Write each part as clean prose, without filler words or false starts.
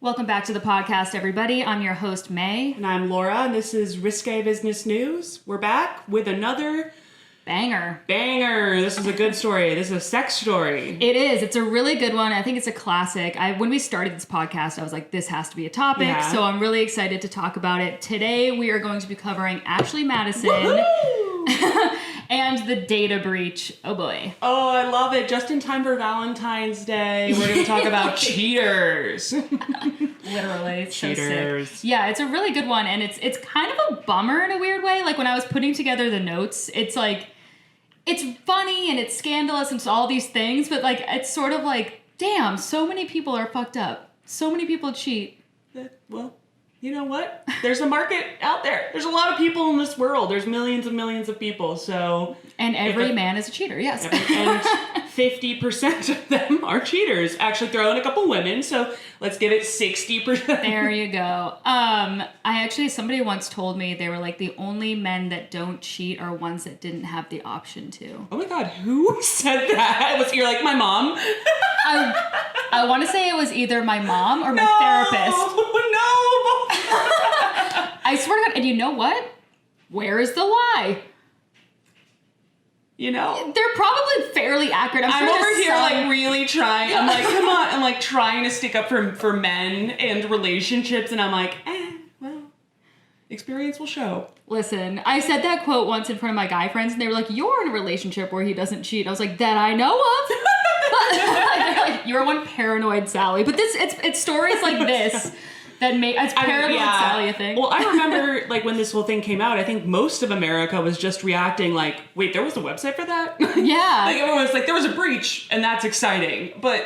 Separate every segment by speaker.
Speaker 1: Welcome back to the podcast, everybody. I'm your host, May.
Speaker 2: And I'm Laura, and this is Risque Business News. We're back with another
Speaker 1: banger.
Speaker 2: This is a good story. This is a sex story.
Speaker 1: It is. It's a really good one. I think it's a classic. When we started this podcast, I was like, this has to be a topic. Yeah. So I'm really excited to talk about it. Today, we are going to be covering Ashley Madison and the data breach. Oh, boy.
Speaker 2: Oh, I love it. Just in time for Valentine's Day, we're going to talk about cheaters.
Speaker 1: Literally. It's
Speaker 2: cheaters.
Speaker 1: So sick. Yeah, it's a really good one. And it's kind of a bummer in a weird way. Like, when I was putting together the notes, it's like, it's funny and it's scandalous and it's all these things, but like, it's sort of like, damn, so many people are fucked up. So many people cheat.
Speaker 2: Well, you know what? There's a market out there. There's a lot of people in this world. There's millions and millions of people, so...
Speaker 1: And every man is a cheater, yes.
Speaker 2: And 50% of them are cheaters. Actually, throw in a couple women, so let's give it 60%.
Speaker 1: There you go. Somebody once told me, they were like, the only men that don't cheat are ones that didn't have the option to.
Speaker 2: Oh my God, who said that? You're like, my mom?
Speaker 1: I want to say it was either my mom or my therapist.
Speaker 2: No!
Speaker 1: I swear to God, and you know what? Where is the lie?
Speaker 2: You know?
Speaker 1: They're probably fairly accurate.
Speaker 2: I'm over here like really trying. I'm like, come on. I'm like trying to stick up for men and relationships. And I'm like, well, experience will show.
Speaker 1: Listen, I said that quote once in front of my guy friends and they were like, you're in a relationship where he doesn't cheat. I was like, that I know of. They're like, you're one paranoid Sally. But it's stories like this that make paranoid Sally a thing.
Speaker 2: Well, I remember like when this whole thing came out, I think most of America was just reacting like, wait, there was a website for that?
Speaker 1: Yeah.
Speaker 2: Like everyone was like, there was a breach and that's exciting. But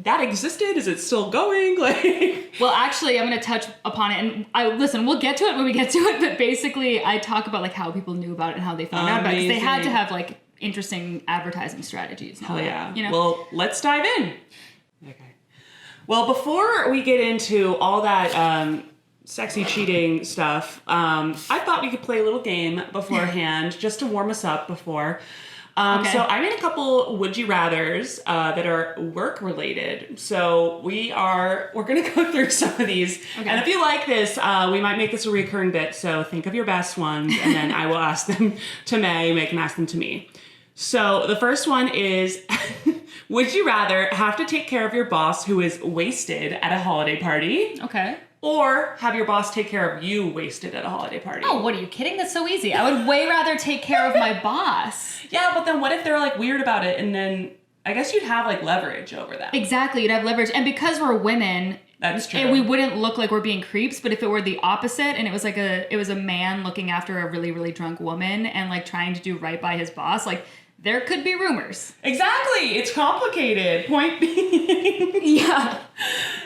Speaker 2: that existed? Is it still going? Like,
Speaker 1: well, actually, I'm going to touch upon it. And we'll get to it when we get to it. But basically, I talk about like how people knew about it and how they found out about it. Because they had to have like interesting advertising strategies.
Speaker 2: Hell yeah.
Speaker 1: You know?
Speaker 2: Well, let's dive in. Okay. Well, before we get into all that sexy cheating stuff, I thought we could play a little game beforehand just to warm us up before. Okay. So I made a couple would you rathers that are work related. So we're going to go through some of these. Okay. And if you like this, we might make this a recurring bit. So think of your best ones and then I will ask them to May can ask them to me. So the first one is, would you rather have to take care of your boss who is wasted at a holiday party?
Speaker 1: Okay.
Speaker 2: Or have your boss take care of you wasted at a holiday party?
Speaker 1: Oh, what are you kidding? That's so easy. I would way rather take care of my boss.
Speaker 2: Yeah, but then what if they're like weird about it and then I guess you'd have like leverage over that.
Speaker 1: Exactly, you'd have leverage. And because we're women...
Speaker 2: That's true.
Speaker 1: And we wouldn't look like we're being creeps, but if it were the opposite and it was a man looking after a really, really drunk woman and like trying to do right by his boss, like there could be rumors.
Speaker 2: Exactly. It's complicated. Point being.
Speaker 1: Yeah.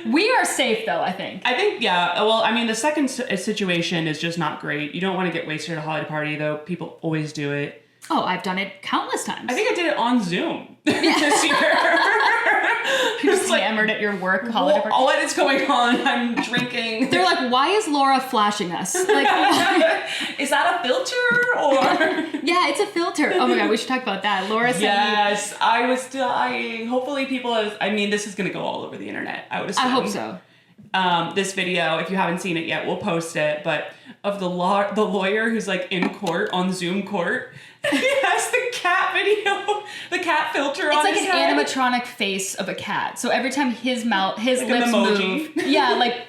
Speaker 1: We are safe though, I think.
Speaker 2: Yeah. Well, I mean, the second situation is just not great. You don't want to get wasted at a holiday party though. People always do it.
Speaker 1: Oh, I've done it countless times.
Speaker 2: I think I did it on Zoom this year.
Speaker 1: You just hammered at your work holiday party.
Speaker 2: What is going on? I'm drinking.
Speaker 1: They're like, why is Laura flashing us? Like,
Speaker 2: is that a filter or?
Speaker 1: Yeah, it's a filter. Oh my God, we should talk about that. Laura said
Speaker 2: yes, I was dying. Hopefully people this is going to go all over the internet. I would assume.
Speaker 1: I hope so.
Speaker 2: This video, if you haven't seen it yet, we'll post it, but of the lawyer who's like in court, on Zoom court, he has the cat video, the cat filter on his head. It's like
Speaker 1: an animatronic face of a cat. So every time his lips move. Yeah, like,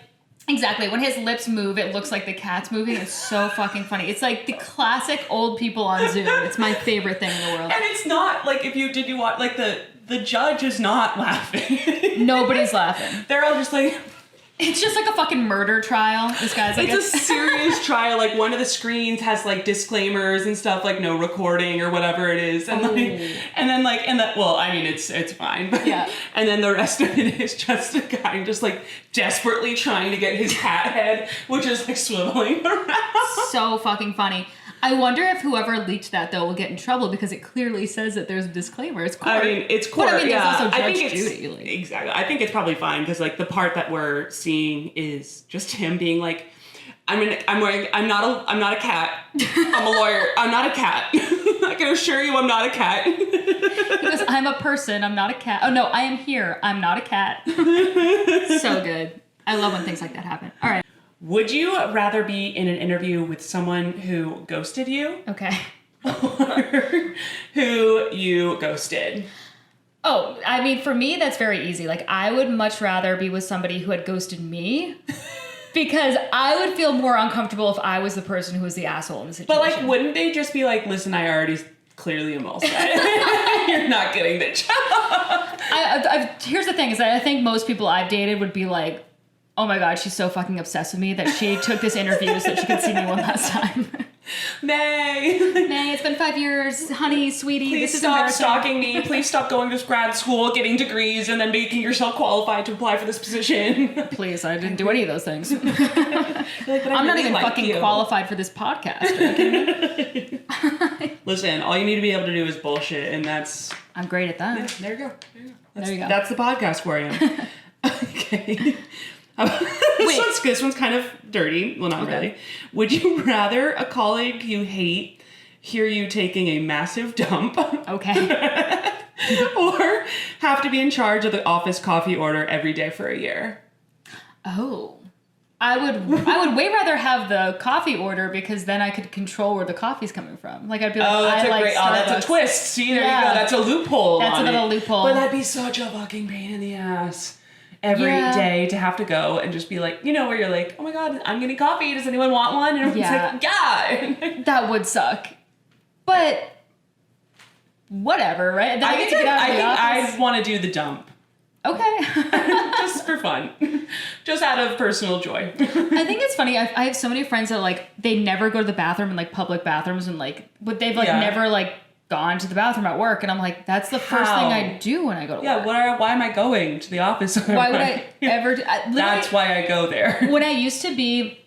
Speaker 1: exactly. When his lips move, it looks like the cat's moving. It's so fucking funny. It's like the classic old people on Zoom. It's my favorite thing in the world.
Speaker 2: And it's not like, did you watch, like the judge is not laughing.
Speaker 1: Nobody's laughing.
Speaker 2: They're all just like...
Speaker 1: It's just like a fucking murder trial. This guy's like...
Speaker 2: It's a serious trial. Like, one of the screens has, like, disclaimers and stuff, like, no recording or whatever it is. And, well, I mean, it's fine. But,
Speaker 1: yeah.
Speaker 2: And then the rest of it is just a guy just, like, desperately trying to get his cat head, which is, like, swiveling around.
Speaker 1: So fucking funny. I wonder if whoever leaked that, though, will get in trouble because it clearly says that there's a disclaimer. It's court.
Speaker 2: I mean, it's court,
Speaker 1: but, I mean,
Speaker 2: yeah.
Speaker 1: There's also
Speaker 2: Judge
Speaker 1: Judy. Like.
Speaker 2: Exactly. I think it's probably fine because, like, the part that we're seeing is just him being like, I'm not a cat. I'm a lawyer. I'm not a cat. I can assure you I'm not a cat.
Speaker 1: He goes, I'm a person. I'm not a cat. Oh, no, I am here. I'm not a cat. So good. I love when things like that happen. All right.
Speaker 2: Would you rather be in an interview with someone who ghosted you
Speaker 1: Okay.
Speaker 2: or who you ghosted?
Speaker 1: Oh, I mean, for me, that's very easy. Like, I would much rather be with somebody who had ghosted me because I would feel more uncomfortable if I was the person who was the asshole in the situation.
Speaker 2: But, like, wouldn't they just be like, listen, I already clearly am all set. You're not getting the job.
Speaker 1: Here's the thing is that I think most people I've dated would be like, oh my God, she's so fucking obsessed with me that she took this interview so that she could see me one last time.
Speaker 2: Nay,
Speaker 1: it's been 5 years. Honey, sweetie,
Speaker 2: please
Speaker 1: this is
Speaker 2: stop
Speaker 1: embarrassing.
Speaker 2: stalking me. Please stop going to grad school, getting degrees, and then making yourself qualified to apply for this position.
Speaker 1: Please, I didn't do any of those things.
Speaker 2: Like,
Speaker 1: I'm not even fucking qualified for this podcast.
Speaker 2: Listen, all you need to be able to do is bullshit, and that's...
Speaker 1: I'm great at that.
Speaker 2: Yeah, there you go.
Speaker 1: There you go.
Speaker 2: That's the podcast for you. Okay. This one's kind of dirty. Well, not really. Would you rather a colleague you hate hear you taking a massive dump?
Speaker 1: Okay.
Speaker 2: Or have to be in charge of the office coffee order every day for a year?
Speaker 1: Oh. I would way rather have the coffee order because then I could control where the coffee's coming from. Like, I'd be like,
Speaker 2: that's a twist. See, there you go. That's a loophole.
Speaker 1: That's another loophole.
Speaker 2: But that'd be such a fucking pain in the ass. Every day to have to go and just be like, you know, where you're like, oh my God, I'm getting coffee. Does anyone want one? And everyone's like, yeah.
Speaker 1: That would suck. But whatever, right? Then I get to get out of the office.
Speaker 2: I'd want to do the dump.
Speaker 1: Okay.
Speaker 2: Just for fun. Just out of personal joy.
Speaker 1: I think it's funny. I have so many friends that like, they never go to the bathroom in like public bathrooms and like, but they've like never like gone to the bathroom at work, and I'm like, that's the first thing I do when I go to work.
Speaker 2: Yeah, why am I going to the office?
Speaker 1: Why would I ever do
Speaker 2: That's why I go there.
Speaker 1: When I used to be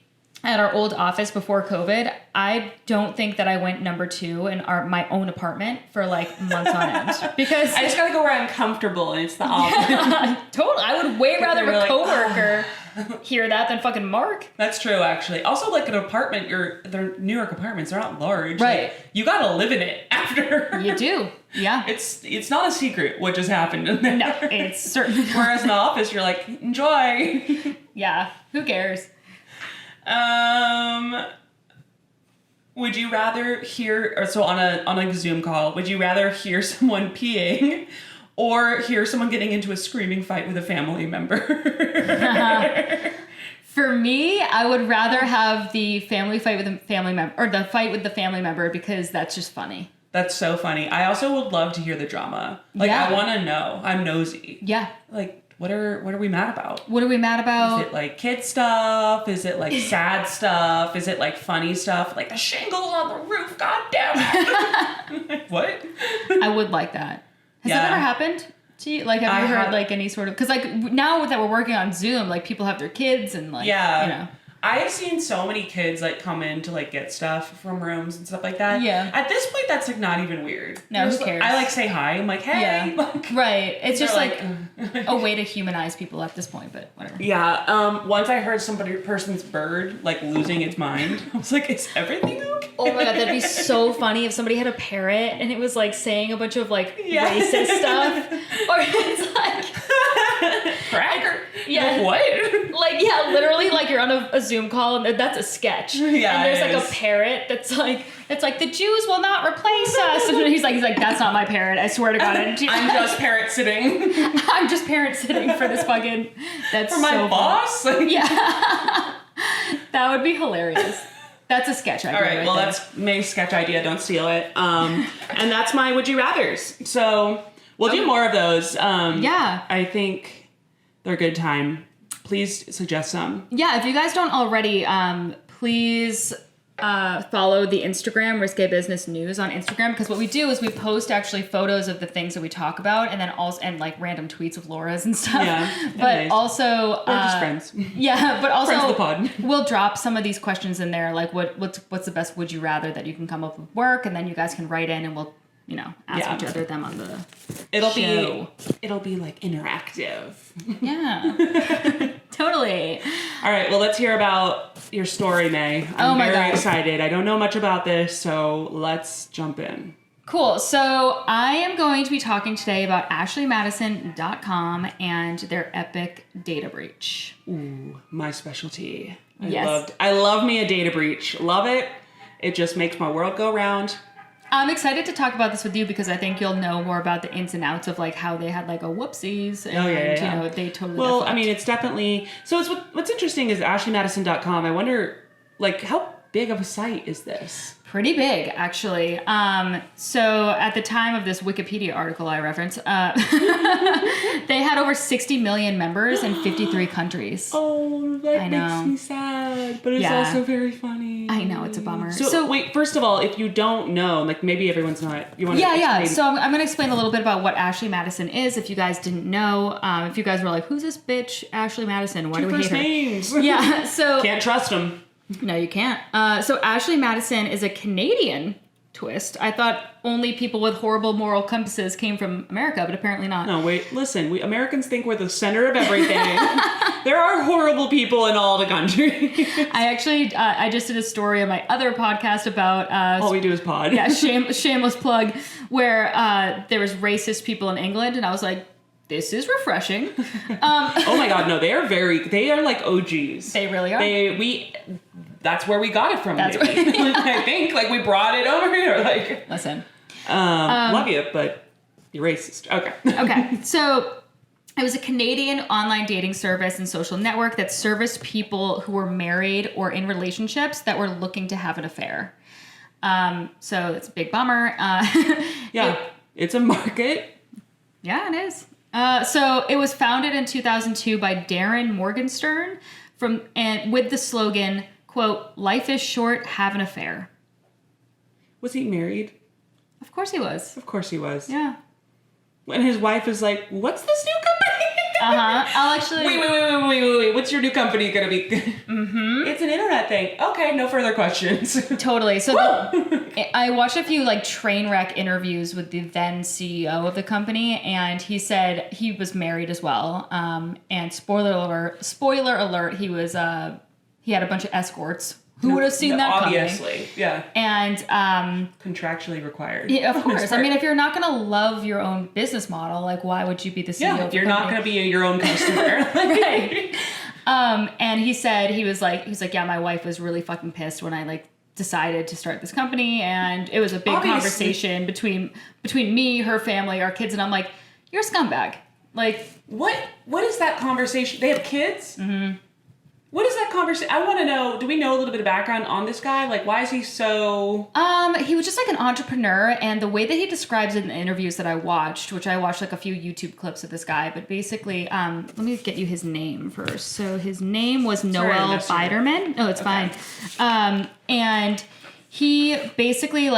Speaker 1: at our old office before COVID, I don't think that I went number 2 in my own apartment for like months on end. Because
Speaker 2: I just gotta go where I'm comfortable, and it's the office.
Speaker 1: Yeah, totally. I would way rather have a coworker hear that than fucking Mark.
Speaker 2: That's true, actually. Also, like an apartment, they're New York apartments. They're not large.
Speaker 1: Right.
Speaker 2: Like, you gotta live in it after.
Speaker 1: You do. Yeah.
Speaker 2: It's not a secret what just happened in there.
Speaker 1: No, it's certainly not.
Speaker 2: Whereas in the office, you're like, enjoy.
Speaker 1: Yeah. Who cares?
Speaker 2: Would you rather hear, or so on a Zoom call, would you rather hear someone peeing or hear someone getting into a screaming fight with a family member?
Speaker 1: For me, I would rather have the family fight with a family member, or the fight with the family member, because that's just funny.
Speaker 2: That's so funny. I also would love to hear the drama. Like, I want to know. I'm nosy.
Speaker 1: Yeah.
Speaker 2: Like, what are we mad about?
Speaker 1: What are we mad about?
Speaker 2: Is it like kid stuff? Is it like sad stuff? Is it like funny stuff? Like the shingles on the roof? God damn it! What?
Speaker 1: I would like that. Has that ever happened to you? Like, have you heard like any sort of? Because like now that we're working on Zoom, like people have their kids and like you know.
Speaker 2: I have seen so many kids like come in to like get stuff from rooms and stuff like that. Yeah. At this point, that's like not even weird.
Speaker 1: No, who cares?
Speaker 2: I like say hi. I'm like, hey. Yeah. Like,
Speaker 1: right. It's just like a way to humanize people at this point, but whatever.
Speaker 2: Yeah. Once I heard person's bird like losing its mind, I was like, is everything okay?
Speaker 1: Oh my God, that'd be so funny if somebody had a parrot and it was like saying a bunch of like racist stuff. Or it's like
Speaker 2: cracker.
Speaker 1: Yeah.
Speaker 2: Like, what?
Speaker 1: Like, yeah, literally like you're on a Zoom call and that's a sketch.
Speaker 2: Yeah.
Speaker 1: And there's like a parrot that's like, it's like, the Jews will not replace us. And he's like, that's not my parrot. I swear to God.
Speaker 2: I'm just parrot sitting.
Speaker 1: I'm just parent sitting for this fucking, that's
Speaker 2: for my
Speaker 1: so
Speaker 2: boss?
Speaker 1: Yeah. That would be hilarious. That's a sketch idea.
Speaker 2: All right, well, that's May's sketch idea. Don't steal it. And that's my Would You Rathers. So we'll do more of those. Yeah. I think they're a good time. Please suggest some. Yeah, if you guys don't already, please follow the Instagram, Risque Business News on Instagram, because what we do is we post actually photos of the things that we talk about, and then also like random tweets of Laura's and stuff. Yeah, but also we're just friends. Yeah, but also friends of the pod. We'll drop some of these questions in there, like what's the best would you rather that you can come up with work, and then you guys can write in, and we'll ask each other them on the show. It'll be like interactive. Yeah. Totally. All right, well, let's hear about your story, May. I'm very excited. I don't know much about this, so let's jump in.
Speaker 1: Cool. So I am going to be talking today about AshleyMadison.com and their epic data breach.
Speaker 2: Ooh, my specialty.
Speaker 1: Yes.
Speaker 2: I love me a data breach. Love it. It just makes my world go round.
Speaker 1: I'm excited to talk about this with you because I think you'll know more about the ins and outs of like how they had like a whoopsies and you know they totally.
Speaker 2: Well, I mean, it's definitely so. It's what's interesting is AshleyMadison.com. I wonder, like, how big of a site is this?
Speaker 1: Pretty big, actually. So at the time of this Wikipedia article I referenced, they had over 60 million members in 53 countries.
Speaker 2: Oh, that makes me sad, but it's also very funny.
Speaker 1: I know, it's a bummer.
Speaker 2: So wait, first of all, if you don't know, like maybe everyone's not. You want to
Speaker 1: explain? So I'm going to explain a little bit about what Ashley Madison is. If you guys didn't know, if you guys were like, "Who's this bitch, Ashley Madison? Why do we hate her?"
Speaker 2: Names.
Speaker 1: Yeah. So
Speaker 2: can't trust them.
Speaker 1: No, you can't. So Ashley Madison is a Canadian twist. I thought only people with horrible moral compasses came from America, but apparently not.
Speaker 2: No, wait, listen. We Americans think we're the center of everything. There are horrible people in all the countries.
Speaker 1: I just did a story on my other podcast about...
Speaker 2: all we do is pod.
Speaker 1: Yeah, shameless plug, where there was racist people in England, and I was like, this is refreshing.
Speaker 2: Oh my God, no, they are like OGs.
Speaker 1: They really are.
Speaker 2: That's where we got it from.
Speaker 1: That's
Speaker 2: I think like we brought it over here. Like,
Speaker 1: listen,
Speaker 2: love you, but you're racist. Okay.
Speaker 1: Okay. So it was a Canadian online dating service and social network that serviced people who were married or in relationships that were looking to have an affair. So it's a big bummer.
Speaker 2: It's a market.
Speaker 1: Yeah, it is. So it was founded in 2002 by Darren Morgenstern with the slogan, quote, "Life is short, have an affair."
Speaker 2: Was he married?
Speaker 1: Of course he was.
Speaker 2: Of course he was.
Speaker 1: Yeah.
Speaker 2: When his wife is like, "What's this new company?"
Speaker 1: I'll actually...
Speaker 2: Wait. What's your new company gonna be? Mm-hmm. It's an internet thing. Okay, no further questions. Totally.
Speaker 1: So I watched a few like train wreck interviews with the then CEO of the company, and he said he was married as well. And spoiler alert, he was he had a bunch of escorts. Who would have seen that coming?
Speaker 2: Obviously, yeah.
Speaker 1: And
Speaker 2: contractually required.
Speaker 1: Yeah, of course. I mean, if you're not going to love your own business model, like why would you be the CEO?
Speaker 2: Yeah, if you're not going to be your own customer,
Speaker 1: right? And he said he was like, yeah, my wife was really fucking pissed when I like decided to start this company, and it was a big conversation between me, her family, our kids, and I'm like, you're a scumbag. Like,
Speaker 2: what is that conversation? They have kids? Mm-hmm. What is that conversation? I want to know, do we know a little bit of background on this guy? Like, why is he so...
Speaker 1: He was just like an entrepreneur, and the way that he describes it in the interviews that I watched, which I watched like a few YouTube clips of this guy, but basically, let me get you his name first. So his name was Noel Biderman. Oh, it's fine. And he basically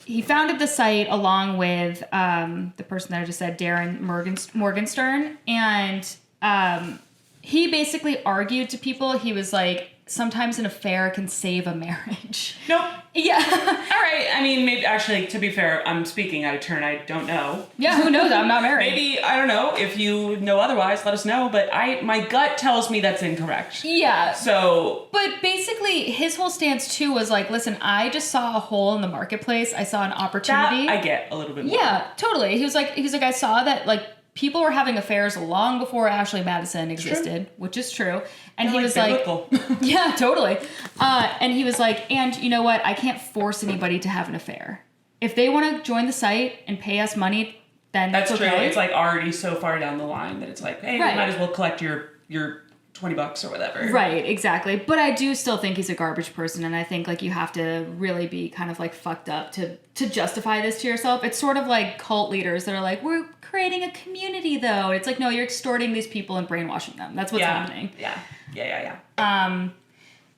Speaker 1: he founded the site along with the person that I just said, Darren Morgenstern, and he basically argued to people, he was like, sometimes an affair can save a marriage.
Speaker 2: Nope.
Speaker 1: Yeah.
Speaker 2: All right. I mean, maybe actually, to be fair, I'm speaking out of turn. I don't know.
Speaker 1: Yeah, who knows? I'm not married.
Speaker 2: Maybe, I don't know. If you know otherwise, let us know. But my gut tells me that's incorrect.
Speaker 1: Yeah.
Speaker 2: So.
Speaker 1: But basically, his whole stance, too, was like, listen, I just saw a hole in the marketplace. I saw an opportunity.
Speaker 2: That I get a little bit more.
Speaker 1: Yeah, totally. He was like, I saw that, like, people were having affairs long before Ashley Madison existed, which is true. And he was biblical. Like, yeah, totally. And he was like, and you know what? I can't force anybody to have an affair. If they want to join the site and pay us money, then that's okay.
Speaker 2: True. It's like already so far down the line that it's like, hey, we might as well collect your $20 or whatever.
Speaker 1: Right, exactly. But I do still think he's a garbage person, and I think like you have to really be kind of like fucked up to justify this to yourself. It's sort of like cult leaders that are like, we're creating a community though. It's like, no, you're extorting these people and brainwashing them. That's what's happening.
Speaker 2: Yeah.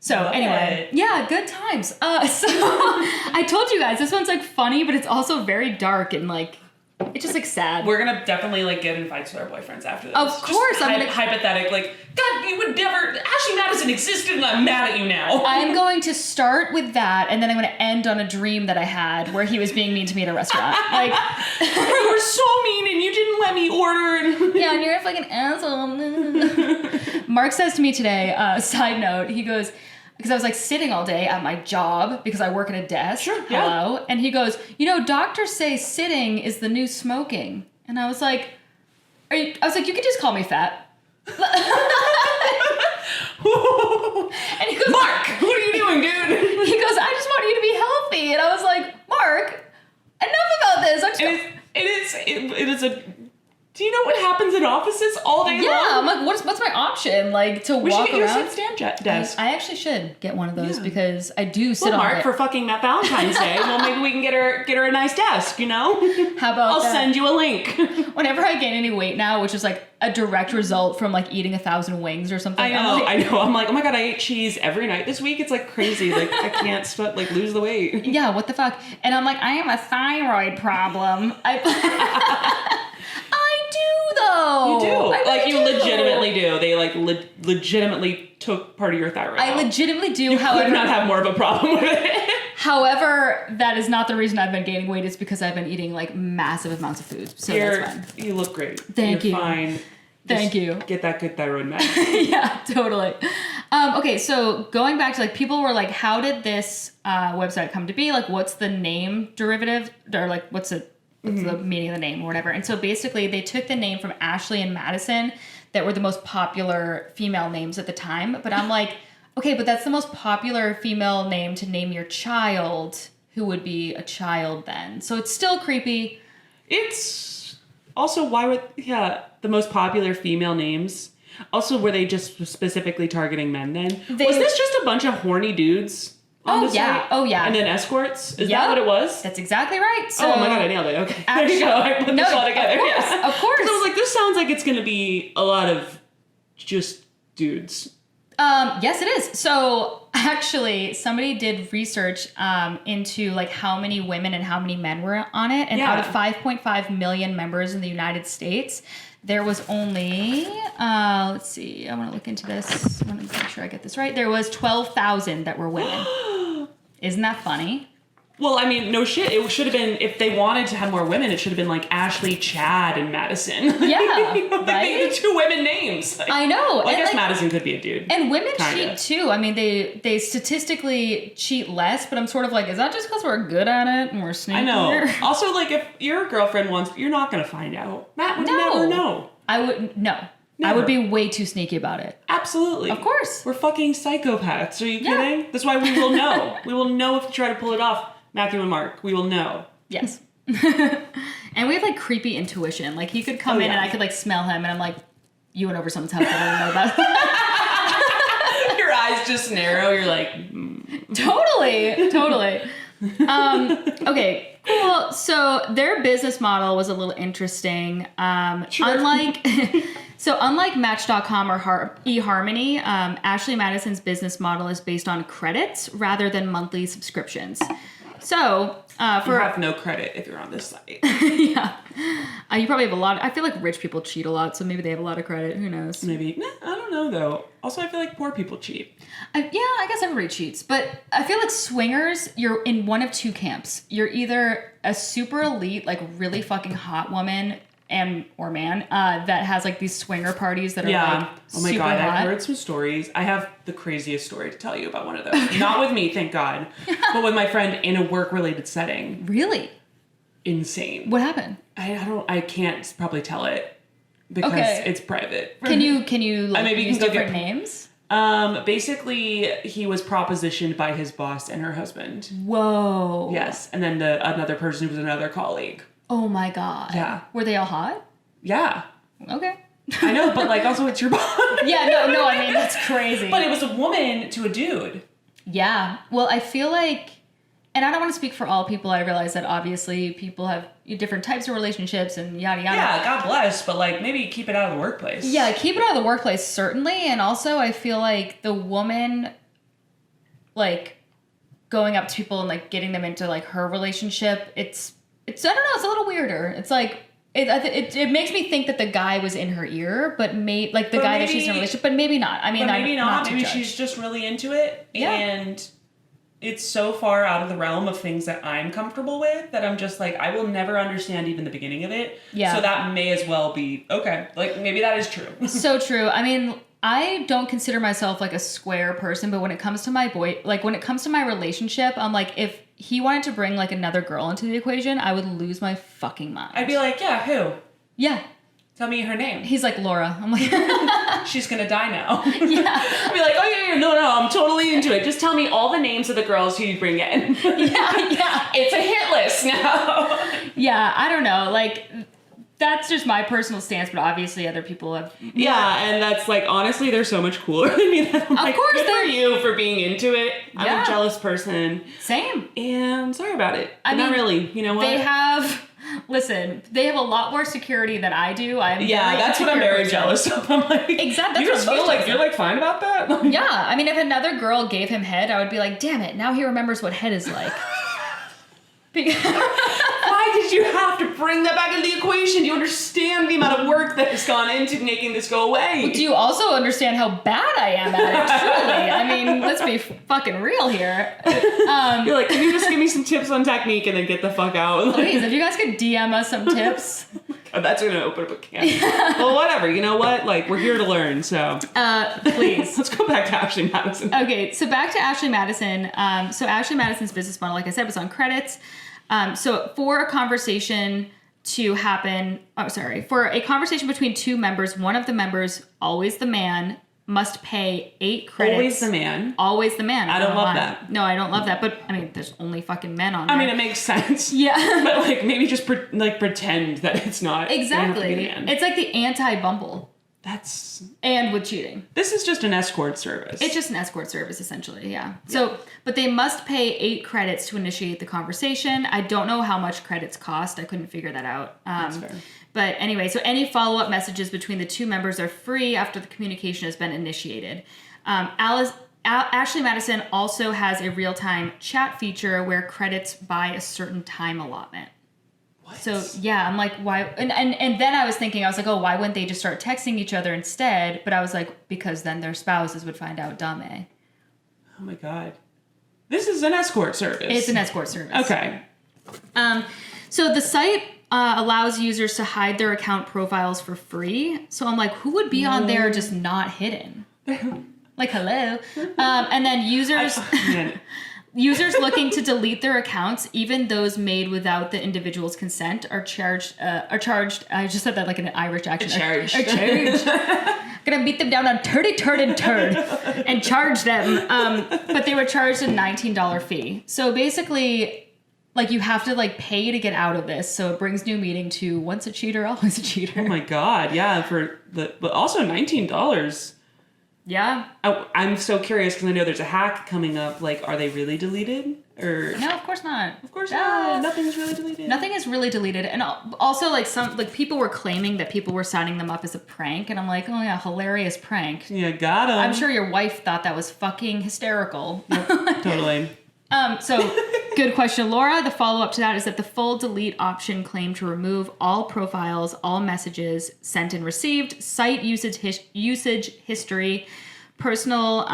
Speaker 1: So anyway, yeah, good times. So I told you guys, this one's like funny, but it's also very dark and like, it's just like sad.
Speaker 2: We're gonna definitely like get in fights with our boyfriends after this.
Speaker 1: Of course,
Speaker 2: I'm gonna hypothetical. Like, God, you would never. Ashley Madison existed, and I'm mad at you now.
Speaker 1: I'm going to start with that, and then I'm going to end on a dream that I had where he was being mean to me at a restaurant. Like,
Speaker 2: you were so mean, and you didn't let me order.
Speaker 1: Yeah, and you're a fucking asshole. Mark says to me today. Side note, he goes, because I was like sitting all day at my job because I work at a desk.
Speaker 2: Sure,
Speaker 1: Hello. Yeah. And he goes, doctors say sitting is the new smoking. And I was like, you could just call me fat. And he goes,
Speaker 2: Mark, what are you doing, dude?
Speaker 1: He goes, I just want you to be healthy. And I was like, Mark, enough about this.
Speaker 2: It is a. Do you know what happens in offices all day long?
Speaker 1: Yeah, I'm like, what's my option? Like, to
Speaker 2: We
Speaker 1: walk
Speaker 2: should get
Speaker 1: around?
Speaker 2: your sit-stand desk.
Speaker 1: I actually should get one of those because I do sit on
Speaker 2: Mark,
Speaker 1: it.
Speaker 2: for fucking that Valentine's Day, well, maybe we can get her a nice desk,
Speaker 1: How about
Speaker 2: I'll
Speaker 1: that?
Speaker 2: send you a link.
Speaker 1: Whenever I gain any weight now, which is like a direct result from like eating 1,000 wings or something.
Speaker 2: I know. I'm like, oh my God, I ate cheese every night this week. It's like crazy. Like, I can't lose the weight.
Speaker 1: Yeah, what the fuck? And I'm like, I have a thyroid problem. I do though.
Speaker 2: You do.
Speaker 1: I
Speaker 2: you legitimately do. They legitimately took part of your thyroid
Speaker 1: I
Speaker 2: out.
Speaker 1: legitimately do.
Speaker 2: You
Speaker 1: however,
Speaker 2: could not have more of a problem with it.
Speaker 1: However, that is not the reason I've been gaining weight. It's because I've been eating like massive amounts of food. So that's fine.
Speaker 2: You look great.
Speaker 1: Thank you.
Speaker 2: You're fine.
Speaker 1: Thank you.
Speaker 2: Get that good thyroid med.
Speaker 1: Yeah, totally. Okay, so going back to like people were like, how did this website come to be? Like, what's the name derivative? Or like, what's the meaning of the name or whatever? And so basically they took the name from Ashley and Madison that were the most popular female names at the time. But I'm like, okay, but that's the most popular female name to name your child. Who would be a child then? So it's still creepy.
Speaker 2: It's also, the most popular female names. Also, were they just specifically targeting men then? Was this just a bunch of horny dudes?
Speaker 1: Oh yeah.
Speaker 2: And then escorts? Is that what it was?
Speaker 1: That's exactly right. So,
Speaker 2: oh my God, I nailed it. Okay. There you go. I put this all together.
Speaker 1: Of course,
Speaker 2: yeah.
Speaker 1: Of course.
Speaker 2: I was like, this sounds like it's going to be a lot of just dudes.
Speaker 1: Yes, it is. So actually, somebody did research into like how many women and how many men were on it, and out of 5.5 million members in the United States, there was only let's see. I want to look into this. I want to make sure I get this right. There was 12,000 that were women. Isn't that funny?
Speaker 2: Well, I mean, no shit. It should have been, if they wanted to have more women, it should have been like Ashley, Chad, and Madison.
Speaker 1: Yeah,
Speaker 2: They needed 2 women names.
Speaker 1: I know.
Speaker 2: Well, I guess Madison could be a dude.
Speaker 1: And women cheat too. I mean, they statistically cheat less, but I'm sort of like, is that just because we're good at it and we're sneaky?
Speaker 2: I know. Also, like, if your girlfriend wants, you're not going to find out. Matt would never know.
Speaker 1: I would, no.
Speaker 2: Never.
Speaker 1: I would be way too sneaky about it.
Speaker 2: Absolutely.
Speaker 1: Of course.
Speaker 2: We're fucking psychopaths. Are you kidding? That's why we will know. We will know if you try to pull it off. Matthew and Mark, we will know.
Speaker 1: Yes. And we have like creepy intuition. Like he could come in and I could like smell him and I'm like, you went over someone's house I don't know about.
Speaker 2: Your eyes just narrow. You're like,
Speaker 1: Totally. Okay, cool. So their business model was a little interesting. Unlike Match.com or eHarmony, Ashley Madison's business model is based on credits rather than monthly subscriptions. So,
Speaker 2: you have no credit if you're on this site.
Speaker 1: Yeah. You probably have a lot. I feel like rich people cheat a lot, so maybe they have a lot of credit. Who knows?
Speaker 2: Maybe. I don't know, though. Also, I feel like poor people cheat.
Speaker 1: I guess everybody cheats. But I feel like swingers, you're in one of two camps. You're either a super elite, like really fucking hot woman or man that has like these swinger parties that are like
Speaker 2: oh my
Speaker 1: super
Speaker 2: God,
Speaker 1: hot.
Speaker 2: I've heard some stories. I have the craziest story to tell you about one of those. Okay. Not with me, thank God, but with my friend in a work-related setting.
Speaker 1: Really?
Speaker 2: Insane.
Speaker 1: What happened?
Speaker 2: I can't probably tell it because it's private.
Speaker 1: Can you like
Speaker 2: maybe
Speaker 1: use
Speaker 2: you can
Speaker 1: different names?
Speaker 2: Basically, he was propositioned by his boss and her husband.
Speaker 1: Whoa.
Speaker 2: Yes, and then another person who was another colleague.
Speaker 1: Oh my God.
Speaker 2: Yeah.
Speaker 1: Were they all hot?
Speaker 2: Yeah.
Speaker 1: Okay.
Speaker 2: I know, but like also it's your boss.
Speaker 1: Yeah, no, I mean, that's crazy.
Speaker 2: But it was a woman to a dude.
Speaker 1: Yeah. Well, I feel like, and I don't want to speak for all people. I realize that obviously people have different types of relationships and yada yada.
Speaker 2: Yeah, God bless, but like maybe keep it out of the workplace.
Speaker 1: Yeah, keep it out of the workplace, certainly. And also I feel like the woman, like, going up to people and like getting them into like her relationship, it's I don't know, it's a little weirder. It's like, it makes me think that the guy was in her ear, but that she's in a relationship, but maybe not. I mean,
Speaker 2: maybe not. Maybe she's just really into it, and it's so far out of the realm of things that I'm comfortable with that I'm just like, I will never understand even the beginning of it. Yeah. So that may as well be okay. Like maybe that is true.
Speaker 1: So true. I mean, I don't consider myself like a square person, but when it comes to my when it comes to my relationship, I'm like, if he wanted to bring like another girl into the equation, I would lose my fucking mind.
Speaker 2: I'd be like, yeah, who?
Speaker 1: Yeah.
Speaker 2: Tell me her name.
Speaker 1: He's like, Laura. I'm like,
Speaker 2: she's gonna die now.
Speaker 1: Yeah.
Speaker 2: I'd be like, oh yeah, no, I'm totally into it. Just tell me all the names of the girls who you bring in.
Speaker 1: Yeah.
Speaker 2: It's a hit list now.
Speaker 1: Yeah, I don't know. Like, that's just my personal stance, but obviously other people have.
Speaker 2: Yeah, and that's like, honestly, they're so much cooler than me. Of
Speaker 1: course,
Speaker 2: good for you for being into it. I'm a jealous person.
Speaker 1: Same.
Speaker 2: And sorry about it.
Speaker 1: I mean,
Speaker 2: not really. You know what?
Speaker 1: They have a lot more security than I do.
Speaker 2: That's what I'm very jealous of. I'm like,
Speaker 1: exactly.
Speaker 2: You just feel like you're like fine about that?
Speaker 1: Yeah, I mean, if another girl gave him head, I would be like, damn it, now he remembers what head is like.
Speaker 2: Why did you have to bring that back into the equation? Do you understand the amount of work that has gone into making this go away?
Speaker 1: Do you also understand how bad I am at it, truly? I mean, let's be fucking real here.
Speaker 2: You're like, can you just give me some tips on technique and then get the fuck out?
Speaker 1: Please, if you guys could DM us some tips.
Speaker 2: That's going to open up a can. Well, whatever. You know what? Like, we're here to learn, so.
Speaker 1: Please.
Speaker 2: Let's go back to Ashley Madison.
Speaker 1: Okay, so back to Ashley Madison. So Ashley Madison's business model, like I said, was on credits. So for a conversation between two members, one of the members, always the man, must pay 8 credits.
Speaker 2: Always the man.
Speaker 1: Always the man.
Speaker 2: I don't love that.
Speaker 1: No, I don't love that. But I mean, there's only fucking men on there.
Speaker 2: I mean, it makes sense.
Speaker 1: Yeah.
Speaker 2: But like, maybe just pretend that it's not.
Speaker 1: Exactly. It's like the anti-Bumble. And with cheating.
Speaker 2: This is just an escort service.
Speaker 1: It's just an escort service, essentially, yeah. So, but they must pay 8 credits to initiate the conversation. I don't know how much credits cost. I couldn't figure that out.
Speaker 2: That's fair.
Speaker 1: But anyway, so any follow-up messages between the two members are free after the communication has been initiated. Ashley Madison also has a real-time chat feature where credits by a certain time allotment.
Speaker 2: What?
Speaker 1: So yeah, I'm like, why? And then I was thinking, oh, why wouldn't they just start texting each other instead? But I was like, because then their spouses would find out, dumb. Oh
Speaker 2: my God. This is an escort service.
Speaker 1: It's an escort service.
Speaker 2: Okay.
Speaker 1: So the site allows users to hide their account profiles for free. So I'm like, who would be on there just not hidden? Like, hello. And then users... Users looking to delete their accounts, even those made without the individual's consent, are charged. I just said that like in an Irish accent. Are charged. Gonna beat them down on turd and charge them. But they were charged a $19 fee. So basically, like you have to like pay to get out of this. So it brings new meaning to once a cheater, always a cheater.
Speaker 2: Oh my God, yeah. But also $19.
Speaker 1: Yeah.
Speaker 2: I'm so curious because I know there's a hack coming up. Like, are they really deleted? Or
Speaker 1: no, of course not.
Speaker 2: Of course not. Nothing's really deleted.
Speaker 1: Nothing is really deleted. And also, like, people were claiming that people were signing them up as a prank. And I'm like, oh yeah, hilarious prank.
Speaker 2: Yeah, got him.
Speaker 1: I'm sure your wife thought that was fucking hysterical.
Speaker 2: Yep, totally.
Speaker 1: So, good question, Laura. The follow-up to that is that the full delete option claimed to remove all profiles, all messages sent and received, site usage history, personally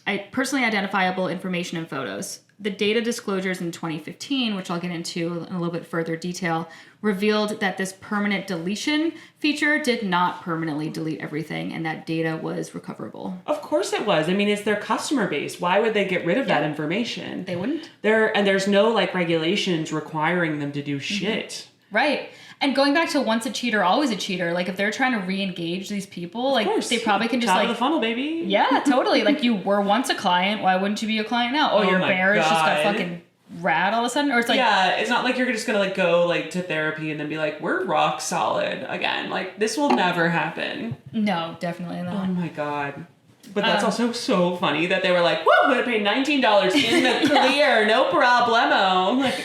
Speaker 1: identifiable information and photos. The data disclosures in 2015, which I'll get into in a little bit further detail, revealed that this permanent deletion feature did not permanently delete everything and that data was recoverable.
Speaker 2: Of course it was. I mean, it's their customer base. Why would they get rid of that information?
Speaker 1: They wouldn't.
Speaker 2: There's no like regulations requiring them to do shit.
Speaker 1: Right. And going back to once a cheater, always a cheater, like if they're trying to re-engage these people, like they probably can just
Speaker 2: top of the funnel, baby.
Speaker 1: Yeah, totally. Like you were once a client, why wouldn't you be a client now? Oh, your marriage just got fucking rad all of a sudden? Or it's like...
Speaker 2: Yeah, it's not like you're just gonna like go like to therapy and then be like, we're rock solid again. Like this will never happen.
Speaker 1: No, definitely not.
Speaker 2: Oh my God. But that's also so funny that they were like, whoa, I'm gonna pay $19 in the clear, no problemo. Like,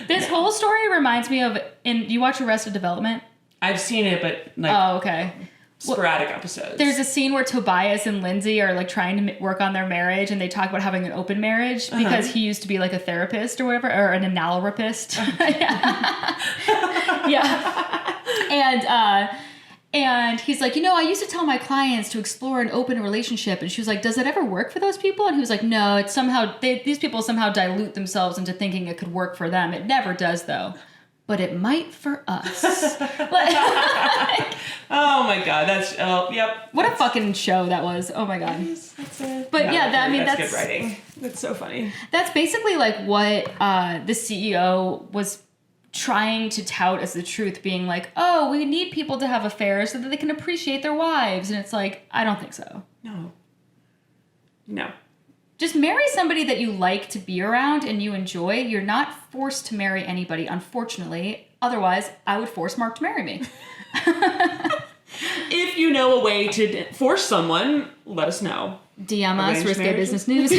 Speaker 1: this whole story reminds me of, you watch Arrested Development?
Speaker 2: I've seen it, but like...
Speaker 1: Oh, okay.
Speaker 2: Sporadic episodes.
Speaker 1: There's a scene where Tobias and Lindsay are like trying to work on their marriage and they talk about having an open marriage because he used to be like a therapist or whatever, or an analorapist. Yeah. And he's like, I used to tell my clients to explore an open relationship. And she was like, does it ever work for those people? And he was like, no, it's these people somehow dilute themselves into thinking it could work for them. It never does, though. but it might for us.
Speaker 2: Oh my God, yep.
Speaker 1: What a fucking show that was. Oh my God.
Speaker 2: That's it.
Speaker 1: But yeah,
Speaker 2: that's good writing. That's so funny.
Speaker 1: That's basically like what the CEO was trying to tout as the truth, being like, oh, we need people to have affairs so that they can appreciate their wives. And it's like, I don't think so.
Speaker 2: No.
Speaker 1: Just marry somebody that you like to be around and you enjoy. You're not forced to marry anybody, unfortunately. Otherwise, I would force Mark to marry me.
Speaker 2: If you know a way to force someone, let us know.
Speaker 1: DM us, Risque Business News.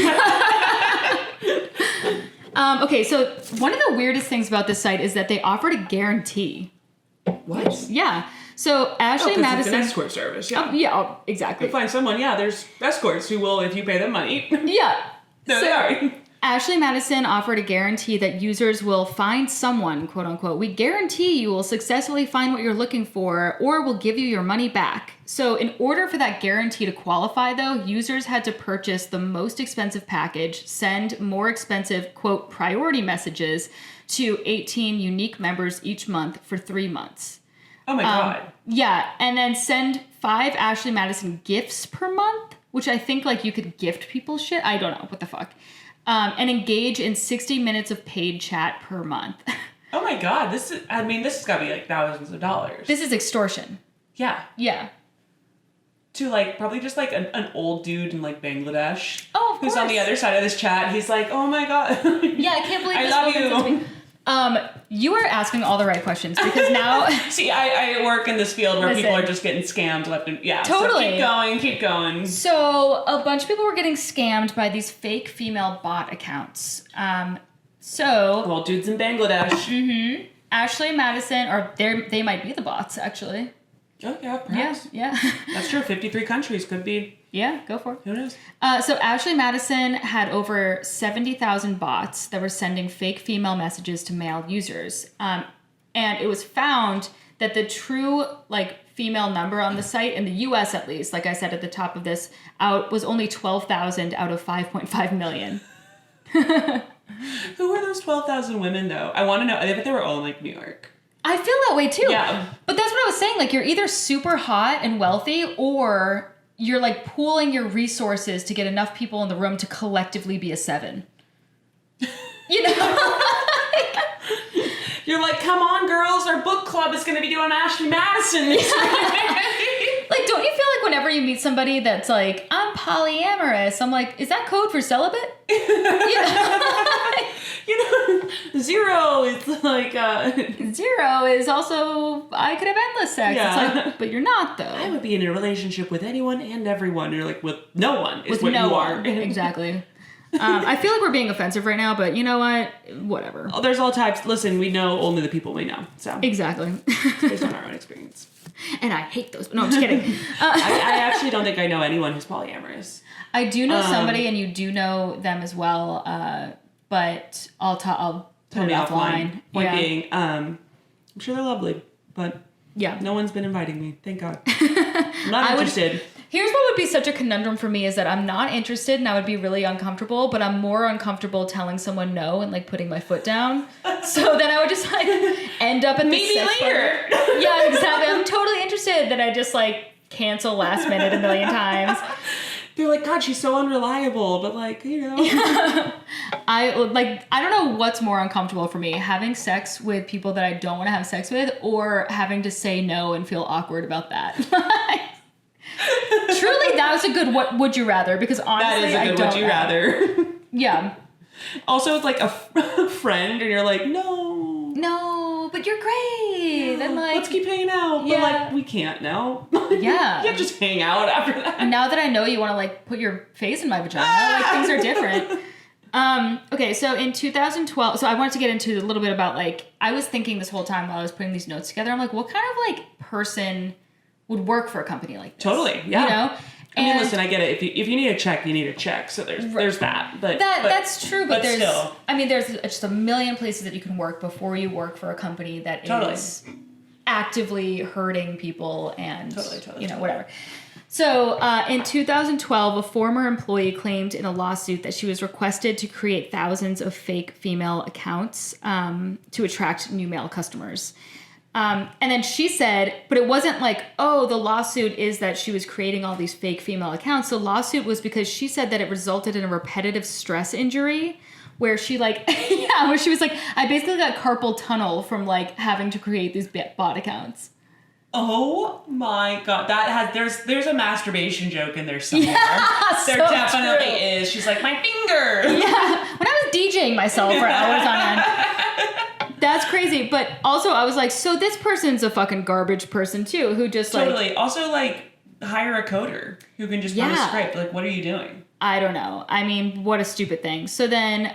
Speaker 1: Okay, so one of the weirdest things about this site is that they offered a guarantee.
Speaker 2: What?
Speaker 1: Yeah. So Ashley Madison.
Speaker 2: It's an escort service. Yeah.
Speaker 1: Exactly.
Speaker 2: You find someone. Yeah, there's escorts who will, if you pay them money.
Speaker 1: Yeah.
Speaker 2: There they are.
Speaker 1: Ashley Madison offered a guarantee that users will find someone, quote unquote. We guarantee you will successfully find what you're looking for, or we'll give you your money back. So in order for that guarantee to qualify, though, users had to purchase the most expensive package, send more expensive, quote, priority messages to 18 unique members each month for 3 months.
Speaker 2: Oh my God.
Speaker 1: Yeah, and then send 5 Ashley Madison gifts per month, which I think like you could gift people shit. I don't know, what the fuck. And engage in 60 minutes of paid chat per month.
Speaker 2: Oh my God, this has got to be like thousands of dollars.
Speaker 1: This is extortion.
Speaker 2: Yeah.
Speaker 1: Yeah.
Speaker 2: To like, probably just like an old dude in like Bangladesh.
Speaker 1: Oh, of course.
Speaker 2: Who's on the other side of this chat. He's like, oh my God.
Speaker 1: Yeah, I can't believe
Speaker 2: I
Speaker 1: this
Speaker 2: love
Speaker 1: woman
Speaker 2: you.
Speaker 1: You are asking all the right questions because now...
Speaker 2: See, I work in this field where people are just getting scammed left and... Yeah,
Speaker 1: totally.
Speaker 2: So keep going.
Speaker 1: So a bunch of people were getting scammed by these fake female bot accounts.
Speaker 2: Well, dudes in Bangladesh.
Speaker 1: Mm-hmm. Ashley Madison, or they might be the bots, actually.
Speaker 2: Oh, yeah, perhaps.
Speaker 1: Yeah.
Speaker 2: That's true. 53 countries could be...
Speaker 1: Yeah, go for it.
Speaker 2: Who knows?
Speaker 1: So Ashley Madison had over 70,000 bots that were sending fake female messages to male users. And it was found that the true female number on the site, in the US at least, like I said at the top of this, was only 12,000 out of 5.5 million.
Speaker 2: Who were those 12,000 women, though? I want to know. I bet they were all in New York.
Speaker 1: I feel that way, too.
Speaker 2: Yeah.
Speaker 1: But that's what I was saying. You're either super hot and wealthy, or... you're pooling your resources to get enough people in the room to collectively be a 7. You know?
Speaker 2: You're like, come on, girls, our book club is going to be doing Ashley Madison this week.
Speaker 1: Don't you feel like whenever you meet somebody that's like, I'm polyamorous, I'm like, is that code for celibate?
Speaker 2: You know, 0 is like...
Speaker 1: 0 is also, I could have endless sex.
Speaker 2: Yeah.
Speaker 1: It's like, but you're not, though.
Speaker 2: I would be in a relationship with anyone and everyone. You're like, with no one is
Speaker 1: with
Speaker 2: what
Speaker 1: no
Speaker 2: you
Speaker 1: one.
Speaker 2: are.
Speaker 1: Exactly. I feel like we're being offensive right now, but you know what? Whatever.
Speaker 2: Oh, there's all types. Listen, we know only the people we know. So
Speaker 1: exactly.
Speaker 2: Based on our own experience.
Speaker 1: And I hate those. No, I'm just kidding.
Speaker 2: I actually don't think I know anyone who's polyamorous.
Speaker 1: I do know somebody, and you do know them as well. But I'll tell me offline.
Speaker 2: Point being, I'm sure they're lovely, but
Speaker 1: yeah,
Speaker 2: no one's been inviting me. Thank God. I'm not interested.
Speaker 1: Here's what would be such a conundrum for me is that I'm not interested and I would be really uncomfortable, but I'm more uncomfortable telling someone no and putting my foot down. So then I would just end up at the
Speaker 2: maybe later.
Speaker 1: Yeah, exactly. I'm totally interested. Then I just cancel last minute a million times.
Speaker 2: They're like, God, she's so unreliable, but
Speaker 1: I don't know what's more uncomfortable for me, having sex with people that I don't want to have sex with, or having to say no and feel awkward about that. Truly, that was a good what would you rather, because honestly,
Speaker 2: that is a good would you rather.
Speaker 1: Yeah.
Speaker 2: Also, it's like a friend, and you're like, no,
Speaker 1: but you're great.
Speaker 2: Yeah,
Speaker 1: and
Speaker 2: let's keep hanging out.
Speaker 1: Yeah.
Speaker 2: But we can't now.
Speaker 1: Yeah.
Speaker 2: You can't just hang out after that.
Speaker 1: And now that I know you want to put your face in my vagina, things are different. Okay, so in 2012, so I wanted to get into a little bit about I was thinking this whole time while I was putting these notes together, I'm like, what kind of person would work for a company like this?
Speaker 2: Totally, yeah.
Speaker 1: You know?
Speaker 2: I mean, listen, I get it. If you need a check, you need a check. So there's that. But
Speaker 1: that's true. But there's
Speaker 2: still.
Speaker 1: I mean, there's just a million places that you can work before you work for a company that is actively hurting people and
Speaker 2: totally.
Speaker 1: whatever. So in 2012, a former employee claimed in a lawsuit that she was requested to create thousands of fake female accounts to attract new male customers. And then she said, but it wasn't like, oh, the lawsuit is that she was creating all these fake female accounts. The lawsuit was because she said that it resulted in a repetitive stress injury where she like, where she was like, I basically got carpal tunnel from like having to create these bot accounts.
Speaker 2: Oh my god, there's a masturbation joke in there somewhere.
Speaker 1: Yeah,
Speaker 2: there
Speaker 1: so
Speaker 2: definitely
Speaker 1: true.
Speaker 2: is. She's like, my finger.
Speaker 1: Yeah, when I was DJing myself for hours on end. That's crazy. But also I was like, so this person's a fucking garbage person too, who just like...
Speaker 2: Totally. Also like, hire a coder who can just run a script. Like, what are you doing?
Speaker 1: I don't know. I mean, what a stupid thing. So then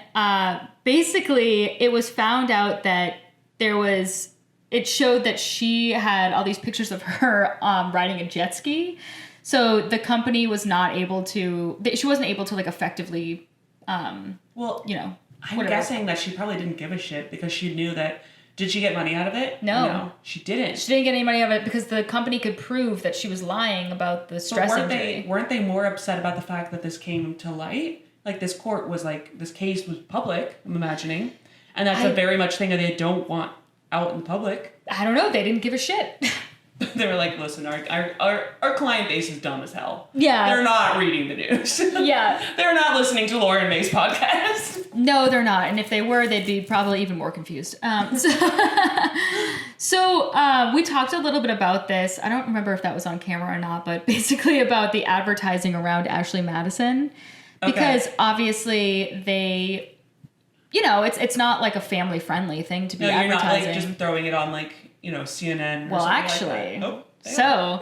Speaker 1: basically it was found out that it showed that she had all these pictures of her riding a jet ski. So the company was not able to, she wasn't able to like effectively,
Speaker 2: I'm
Speaker 1: whatever.
Speaker 2: guessing that she probably didn't give a shit because she knew that, did she get money out of it?
Speaker 1: No,
Speaker 2: she didn't.
Speaker 1: She didn't get any money out of it because the company could prove that she was lying about the stress injury.
Speaker 2: Weren't they more upset about the fact that this came to light? Like this court was like, this case was public, I'm imagining. And that's a very much thing that they don't want out in the public.
Speaker 1: I don't know. They didn't give a shit.
Speaker 2: They were like, listen, our client base is dumb as hell.
Speaker 1: Yeah.
Speaker 2: They're not reading the news.
Speaker 1: Yeah.
Speaker 2: They're not listening to Lauren May's podcast.
Speaker 1: No, they're not. And if they were, they'd be probably even more confused. So we talked a little bit about this. I don't remember if that was on camera or not, but basically about the advertising around Ashley Madison. Because obviously they... it's not like a family-friendly thing to be advertising. You're not
Speaker 2: like just throwing it on like, CNN or
Speaker 1: well,
Speaker 2: something
Speaker 1: actually,
Speaker 2: like that.
Speaker 1: so...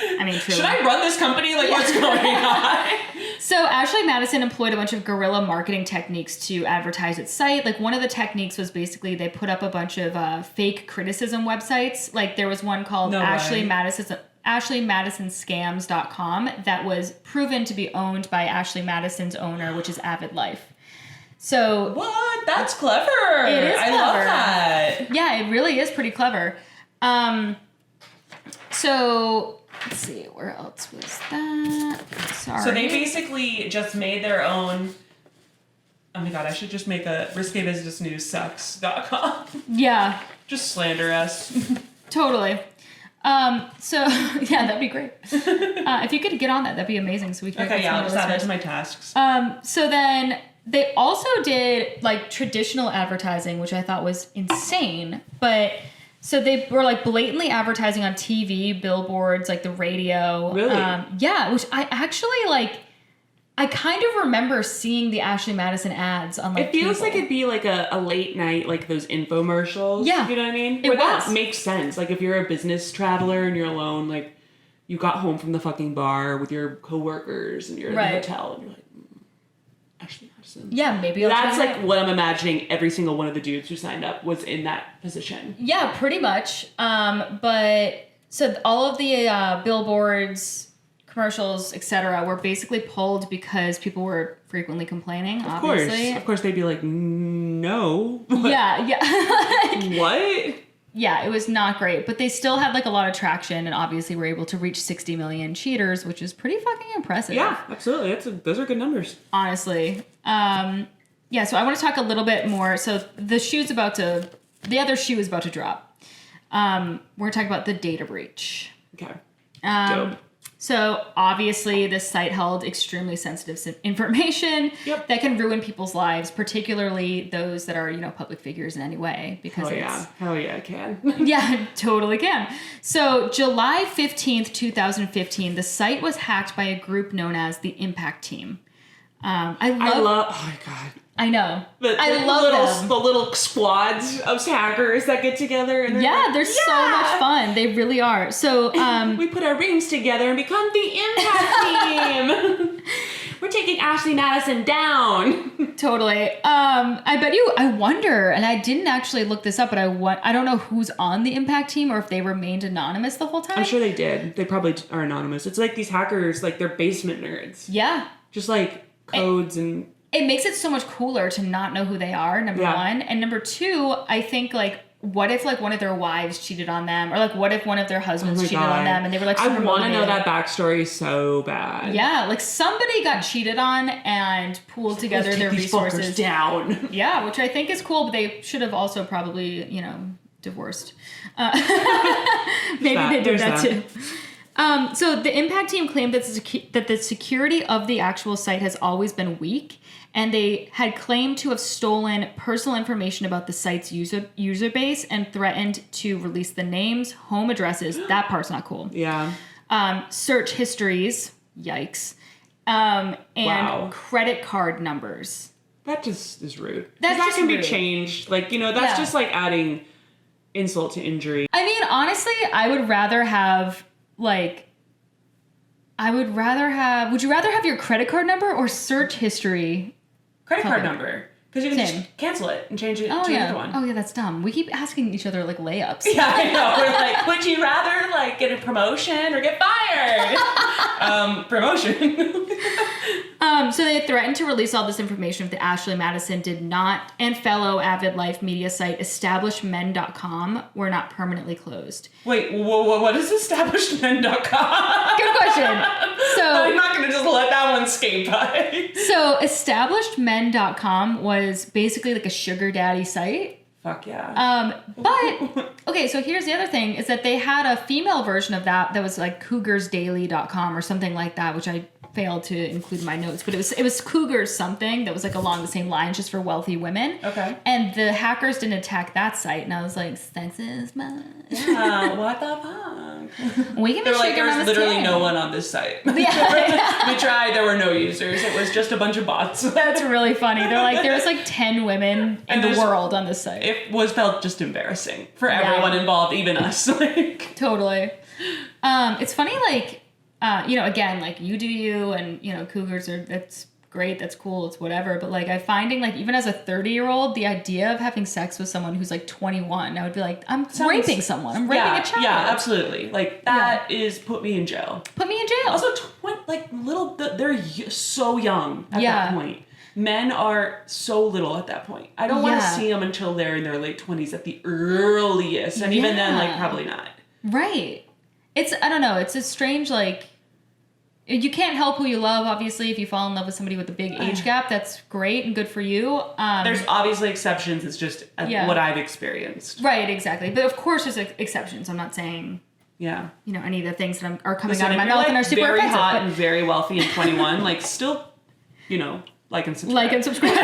Speaker 1: I mean, truly.
Speaker 2: Should I run this company? Like, what's going on?
Speaker 1: So Ashley Madison employed a bunch of guerrilla marketing techniques to advertise its site. Like one of the techniques was basically they put up a bunch of fake criticism websites. Like there was one called AshleyMadisonScams.com that was proven to be owned by Ashley Madison's owner, which is Avid Life. So
Speaker 2: what? That's clever.
Speaker 1: It is clever.
Speaker 2: I love that.
Speaker 1: Yeah, it really is pretty clever. So let's see, where else was that? Sorry.
Speaker 2: So they basically just made their own. Oh my god, I should just make a risquebusinessnewssucks.com.
Speaker 1: Yeah.
Speaker 2: Just slander us.
Speaker 1: Totally. So yeah, that'd be great. If you could get on that, that'd be amazing. So we can.
Speaker 2: Okay, yeah, I'll just add that to my tasks.
Speaker 1: So then they also did like traditional advertising, which I thought was insane, but. So they were like blatantly advertising on TV, billboards, like the radio.
Speaker 2: Really?
Speaker 1: Yeah, which I actually like. I kind of remember seeing the Ashley Madison ads on like.
Speaker 2: It feels like it'd be like a late night, like those infomercials.
Speaker 1: Yeah,
Speaker 2: you know what I mean.
Speaker 1: It was.
Speaker 2: That makes sense. Like if you're a business traveler and you're alone, like you got home from the fucking bar with your coworkers and you're in the hotel and you're like, Ashley Madison.
Speaker 1: Yeah, maybe
Speaker 2: that's like what I'm imagining. Every single one of the dudes who signed up was in that position.
Speaker 1: Yeah, pretty much. But so all of the billboards, commercials, etc., were basically pulled because people were frequently complaining. Obviously,
Speaker 2: of course, they'd be like, no.
Speaker 1: Yeah.
Speaker 2: What?
Speaker 1: Yeah, it was not great, but they still had like a lot of traction, and obviously were able to reach 60 million cheaters, which is pretty fucking impressive.
Speaker 2: Yeah, absolutely. Those are good numbers.
Speaker 1: Honestly. Yeah, so I want to talk a little bit more. So the other shoe is about to drop. We're going to talk about the data breach.
Speaker 2: Okay.
Speaker 1: Dope. So obviously this site held extremely sensitive information that can ruin people's lives, particularly those that are, public figures in any way. Because
Speaker 2: Hell yeah, it can.
Speaker 1: Yeah, totally can. So July 15th, 2015, the site was hacked by a group known as the Impact Team. I love. Oh my god. I know. I love them.
Speaker 2: The little squads of hackers that get together. And
Speaker 1: they're so much fun. They really are. So
Speaker 2: we put our rings together and become the Impact Team. We're taking Ashley Madison down.
Speaker 1: Totally. I wonder, and I didn't actually look this up, but I don't know who's on the Impact Team or if they remained anonymous the whole time.
Speaker 2: I'm sure they did. They probably are anonymous. It's like these hackers, like they're basement nerds.
Speaker 1: Yeah.
Speaker 2: Just like codes and...
Speaker 1: It makes it so much cooler to not know who they are, number one. And number two, I think like what if like one of their wives cheated on them, or like what if one of their husbands cheated on them and they were like
Speaker 2: I want to know that backstory so bad.
Speaker 1: Yeah, like somebody got cheated on and pooled together their resources
Speaker 2: down.
Speaker 1: Yeah, which I think is cool, but they should have also probably, you know, divorced. Maybe they did that too. So the impact team claimed that the security of the actual site has always been weak, and they had claimed to have stolen personal information about the site's user base and threatened to release the names, home addresses. That part's not cool.
Speaker 2: Yeah.
Speaker 1: Search histories. Yikes. And credit card numbers.
Speaker 2: That just is rude.
Speaker 1: That
Speaker 2: can
Speaker 1: rude.
Speaker 2: Be changed. Like, you know, that's just like adding insult to injury.
Speaker 1: I mean, honestly, I would rather have, like, would you rather have your credit card number or search history?
Speaker 2: Credit card number. Because you can just cancel it and change it to another one.
Speaker 1: Oh, yeah, that's dumb. We keep asking each other, like, layups.
Speaker 2: Yeah, I know. We're like, would you rather, like, get a promotion or get fired? Promotion.
Speaker 1: So they threatened to release all this information if the Ashley Madison did not, and fellow Avid Life media site establishedmen.com were not permanently closed.
Speaker 2: Wait, what is establishedmen.com?
Speaker 1: Good question. So
Speaker 2: I'm not going to just let that one skate by.
Speaker 1: So establishedmen.com was basically like a sugar daddy site.
Speaker 2: Fuck yeah.
Speaker 1: But okay, so here's the other thing is that they had a female version of that was like cougarsdaily.com or something like that, which I failed to include in my notes, but it was Cougars something that was like along the same lines, just for wealthy women.
Speaker 2: Okay.
Speaker 1: And the hackers didn't attack that site, and I was like, sexist, man.
Speaker 2: Yeah, what the fuck?
Speaker 1: We can.
Speaker 2: They're like, there's literally no one on this site.
Speaker 1: Yeah.
Speaker 2: We tried. There were no users. It was just a bunch of bots.
Speaker 1: That's really funny. They're like, there was like 10 women in the world on this site.
Speaker 2: It felt just embarrassing for everyone involved, even us. Like,
Speaker 1: totally. It's funny, like. You know, again, like, you do you, and, you know, cougars that's great, that's cool, it's whatever, but, like, I'm finding, like, even as a 30-year-old, the idea of having sex with someone who's, like, 21, I would be like, I'm raping someone, I'm raping a child.
Speaker 2: Yeah, absolutely. Like, that is put me in jail.
Speaker 1: Put me in jail.
Speaker 2: Also, they're so young at that point. Men are so little at that point. I don't want to see them until they're in their late 20s at the earliest, and even then, like, probably not. Right.
Speaker 1: I don't know, it's a strange, like, you can't help who you love, obviously. If you fall in love with somebody with a big age gap, that's great and good for you.
Speaker 2: There's obviously exceptions. It's just what I've experienced.
Speaker 1: Right, exactly. But of course there's exceptions. I'm not saying, you know, any of the things that are coming out of my mouth and are super
Speaker 2: very
Speaker 1: offensive.
Speaker 2: Hot and very wealthy and 21, like, still, you know, like and subscribe.
Speaker 1: Like and subscribe.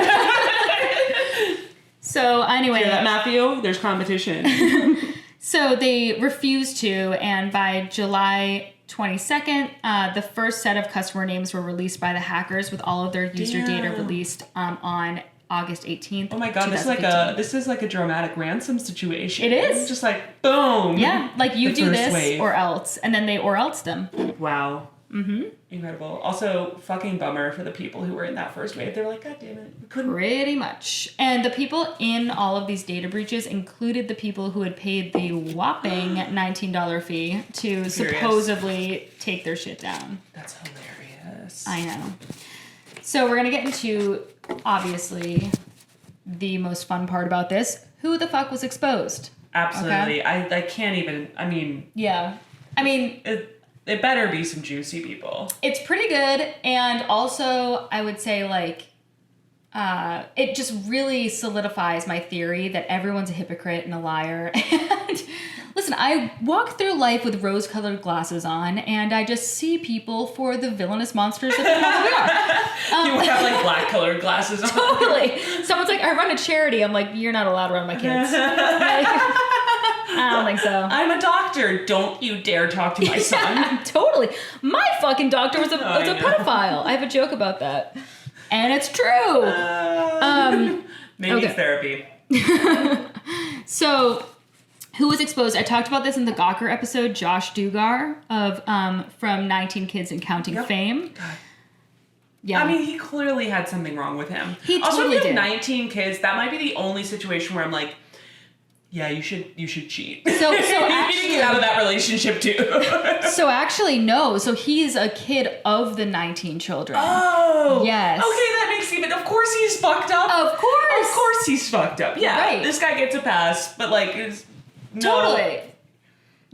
Speaker 1: So anyway.
Speaker 2: Hear that, Matthew? There's competition.
Speaker 1: So they refused to, and by July 22nd, the first set of customer names were released by the hackers, with all of their user data released on August 18th.
Speaker 2: Oh my god, this is like a dramatic ransom situation.
Speaker 1: It is.
Speaker 2: It's just like, boom.
Speaker 1: Yeah, like, you do this or else, and then they or else them.
Speaker 2: Wow. Mm-hmm. Incredible. Also, fucking bummer for the people who were in that first wave. They're like, God damn it. We couldn't.
Speaker 1: Pretty much. And the people in all of these data breaches included the people who had paid the whopping $19 fee to supposedly take their shit down.
Speaker 2: That's hilarious.
Speaker 1: I know. So we're going to get into, obviously, the most fun part about this. Who the fuck was exposed?
Speaker 2: Absolutely. Okay? I can't even, I mean.
Speaker 1: Yeah. I mean.
Speaker 2: It better be some juicy people.
Speaker 1: It's pretty good, and also I would say, like, it just really solidifies my theory that everyone's a hypocrite and a liar. And listen, I walk through life with rose-colored glasses on, and I just see people for the villainous monsters that they probably are.
Speaker 2: You have, like, black-colored glasses on.
Speaker 1: Totally. Someone's like, I run a charity. I'm like, you're not allowed around my kids. Like, I don't think so.
Speaker 2: I'm a doctor. Don't you dare talk to my son.
Speaker 1: Totally. My fucking doctor was a pedophile. I have a joke about that. And it's true.
Speaker 2: Maybe it's therapy.
Speaker 1: So, who was exposed? I talked about this in the Gawker episode. Josh Dugard of from 19 Kids and Counting fame. God.
Speaker 2: Yeah. I mean, he clearly had something wrong with him.
Speaker 1: He
Speaker 2: also,
Speaker 1: totally
Speaker 2: if you have
Speaker 1: did.
Speaker 2: 19 kids, that might be the only situation where I'm like, yeah, you should cheat.
Speaker 1: So
Speaker 2: you
Speaker 1: actually,
Speaker 2: need to get out of that relationship too.
Speaker 1: So actually, no. So he's a kid of the 19 children.
Speaker 2: Oh.
Speaker 1: Yes.
Speaker 2: Okay, that makes even. Of course he's fucked up.
Speaker 1: Of course.
Speaker 2: Of course he's fucked up. Yeah.
Speaker 1: Right.
Speaker 2: This guy gets a pass, but like, it's
Speaker 1: Totally.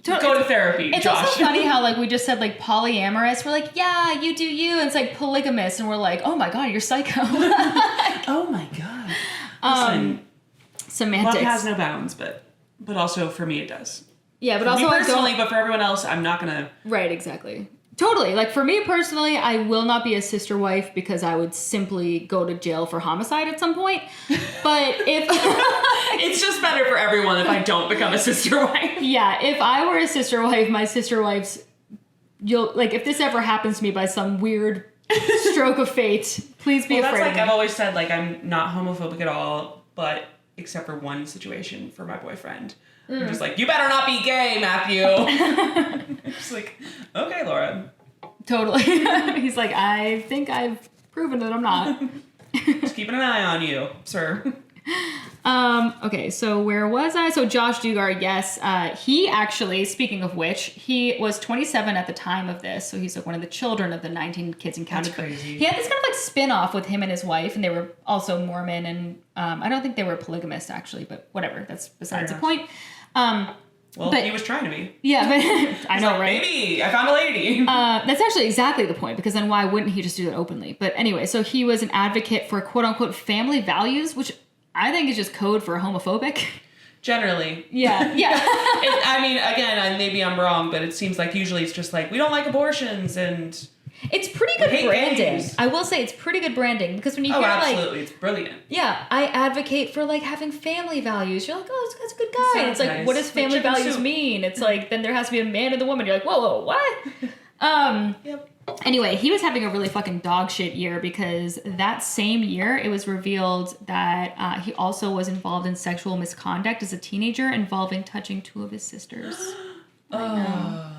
Speaker 2: Go to therapy,
Speaker 1: It's
Speaker 2: Josh.
Speaker 1: also funny how like we just said like polyamorous. We're like, yeah, you do you. And it's like polygamous, and we're like, oh my god, you're psycho.
Speaker 2: Oh my god. Listen,
Speaker 1: Semantics.
Speaker 2: love has no bounds, but also for me it does.
Speaker 1: Yeah, but
Speaker 2: For
Speaker 1: also
Speaker 2: me
Speaker 1: I
Speaker 2: personally,
Speaker 1: don't.
Speaker 2: but for everyone else, I'm not gonna.
Speaker 1: Right, exactly. Totally. Like for me personally, I will not be a sister wife because I would simply go to jail for homicide at some point. But if
Speaker 2: It's just better for everyone if I don't become a sister wife.
Speaker 1: yeah, if I were a sister wife, my sister wife's if this ever happens to me by some weird stroke of fate, please be
Speaker 2: That's
Speaker 1: afraid.
Speaker 2: like
Speaker 1: of me.
Speaker 2: I've always said, like I'm not homophobic at all, but except for one situation for my boyfriend. I'm just like, you better not be gay, Matthew. It's like, okay, Laura.
Speaker 1: Totally. He's like, I think I've proven that I'm not.
Speaker 2: Just keeping an eye on you, sir.
Speaker 1: Okay, so where was I? So Josh Dugard, yes. He actually, speaking of which, he was 27 at the time of this. So he's like one of the children of the 19 kids and counting.
Speaker 2: That's crazy.
Speaker 1: He had this kind of like spin-off with him and his wife, and they were also Mormon, and I don't think they were polygamist actually, but whatever. That's besides the point.
Speaker 2: Well,
Speaker 1: but-
Speaker 2: he was trying to be.
Speaker 1: Yeah, but I know,
Speaker 2: Like,
Speaker 1: right?
Speaker 2: Baby, I found a lady.
Speaker 1: That's actually exactly the point, because then why wouldn't he just do that openly? But anyway, so he was an advocate for quote-unquote family values, which I think is just code for homophobic.
Speaker 2: Generally.
Speaker 1: Yeah, yeah.
Speaker 2: I mean, again, maybe I'm wrong, but it seems like usually it's just like, we don't like abortions and...
Speaker 1: It's pretty good
Speaker 2: hate
Speaker 1: branding.
Speaker 2: gays.
Speaker 1: I will say it's pretty good branding, because when you
Speaker 2: Oh,
Speaker 1: hear
Speaker 2: absolutely.
Speaker 1: like,
Speaker 2: It's brilliant.
Speaker 1: yeah, I advocate for like having family values. You're like, oh, this guy's a good guy. And it's like,
Speaker 2: Sounds
Speaker 1: what
Speaker 2: nice.
Speaker 1: does family
Speaker 2: Like chicken
Speaker 1: values
Speaker 2: soup.
Speaker 1: mean? It's like, then there has to be a man and a woman. You're like, whoa, what?
Speaker 2: Yep.
Speaker 1: Anyway, he was having a really fucking dog shit year, because that same year it was revealed that he also was involved in sexual misconduct as a teenager involving touching two of his sisters. I know.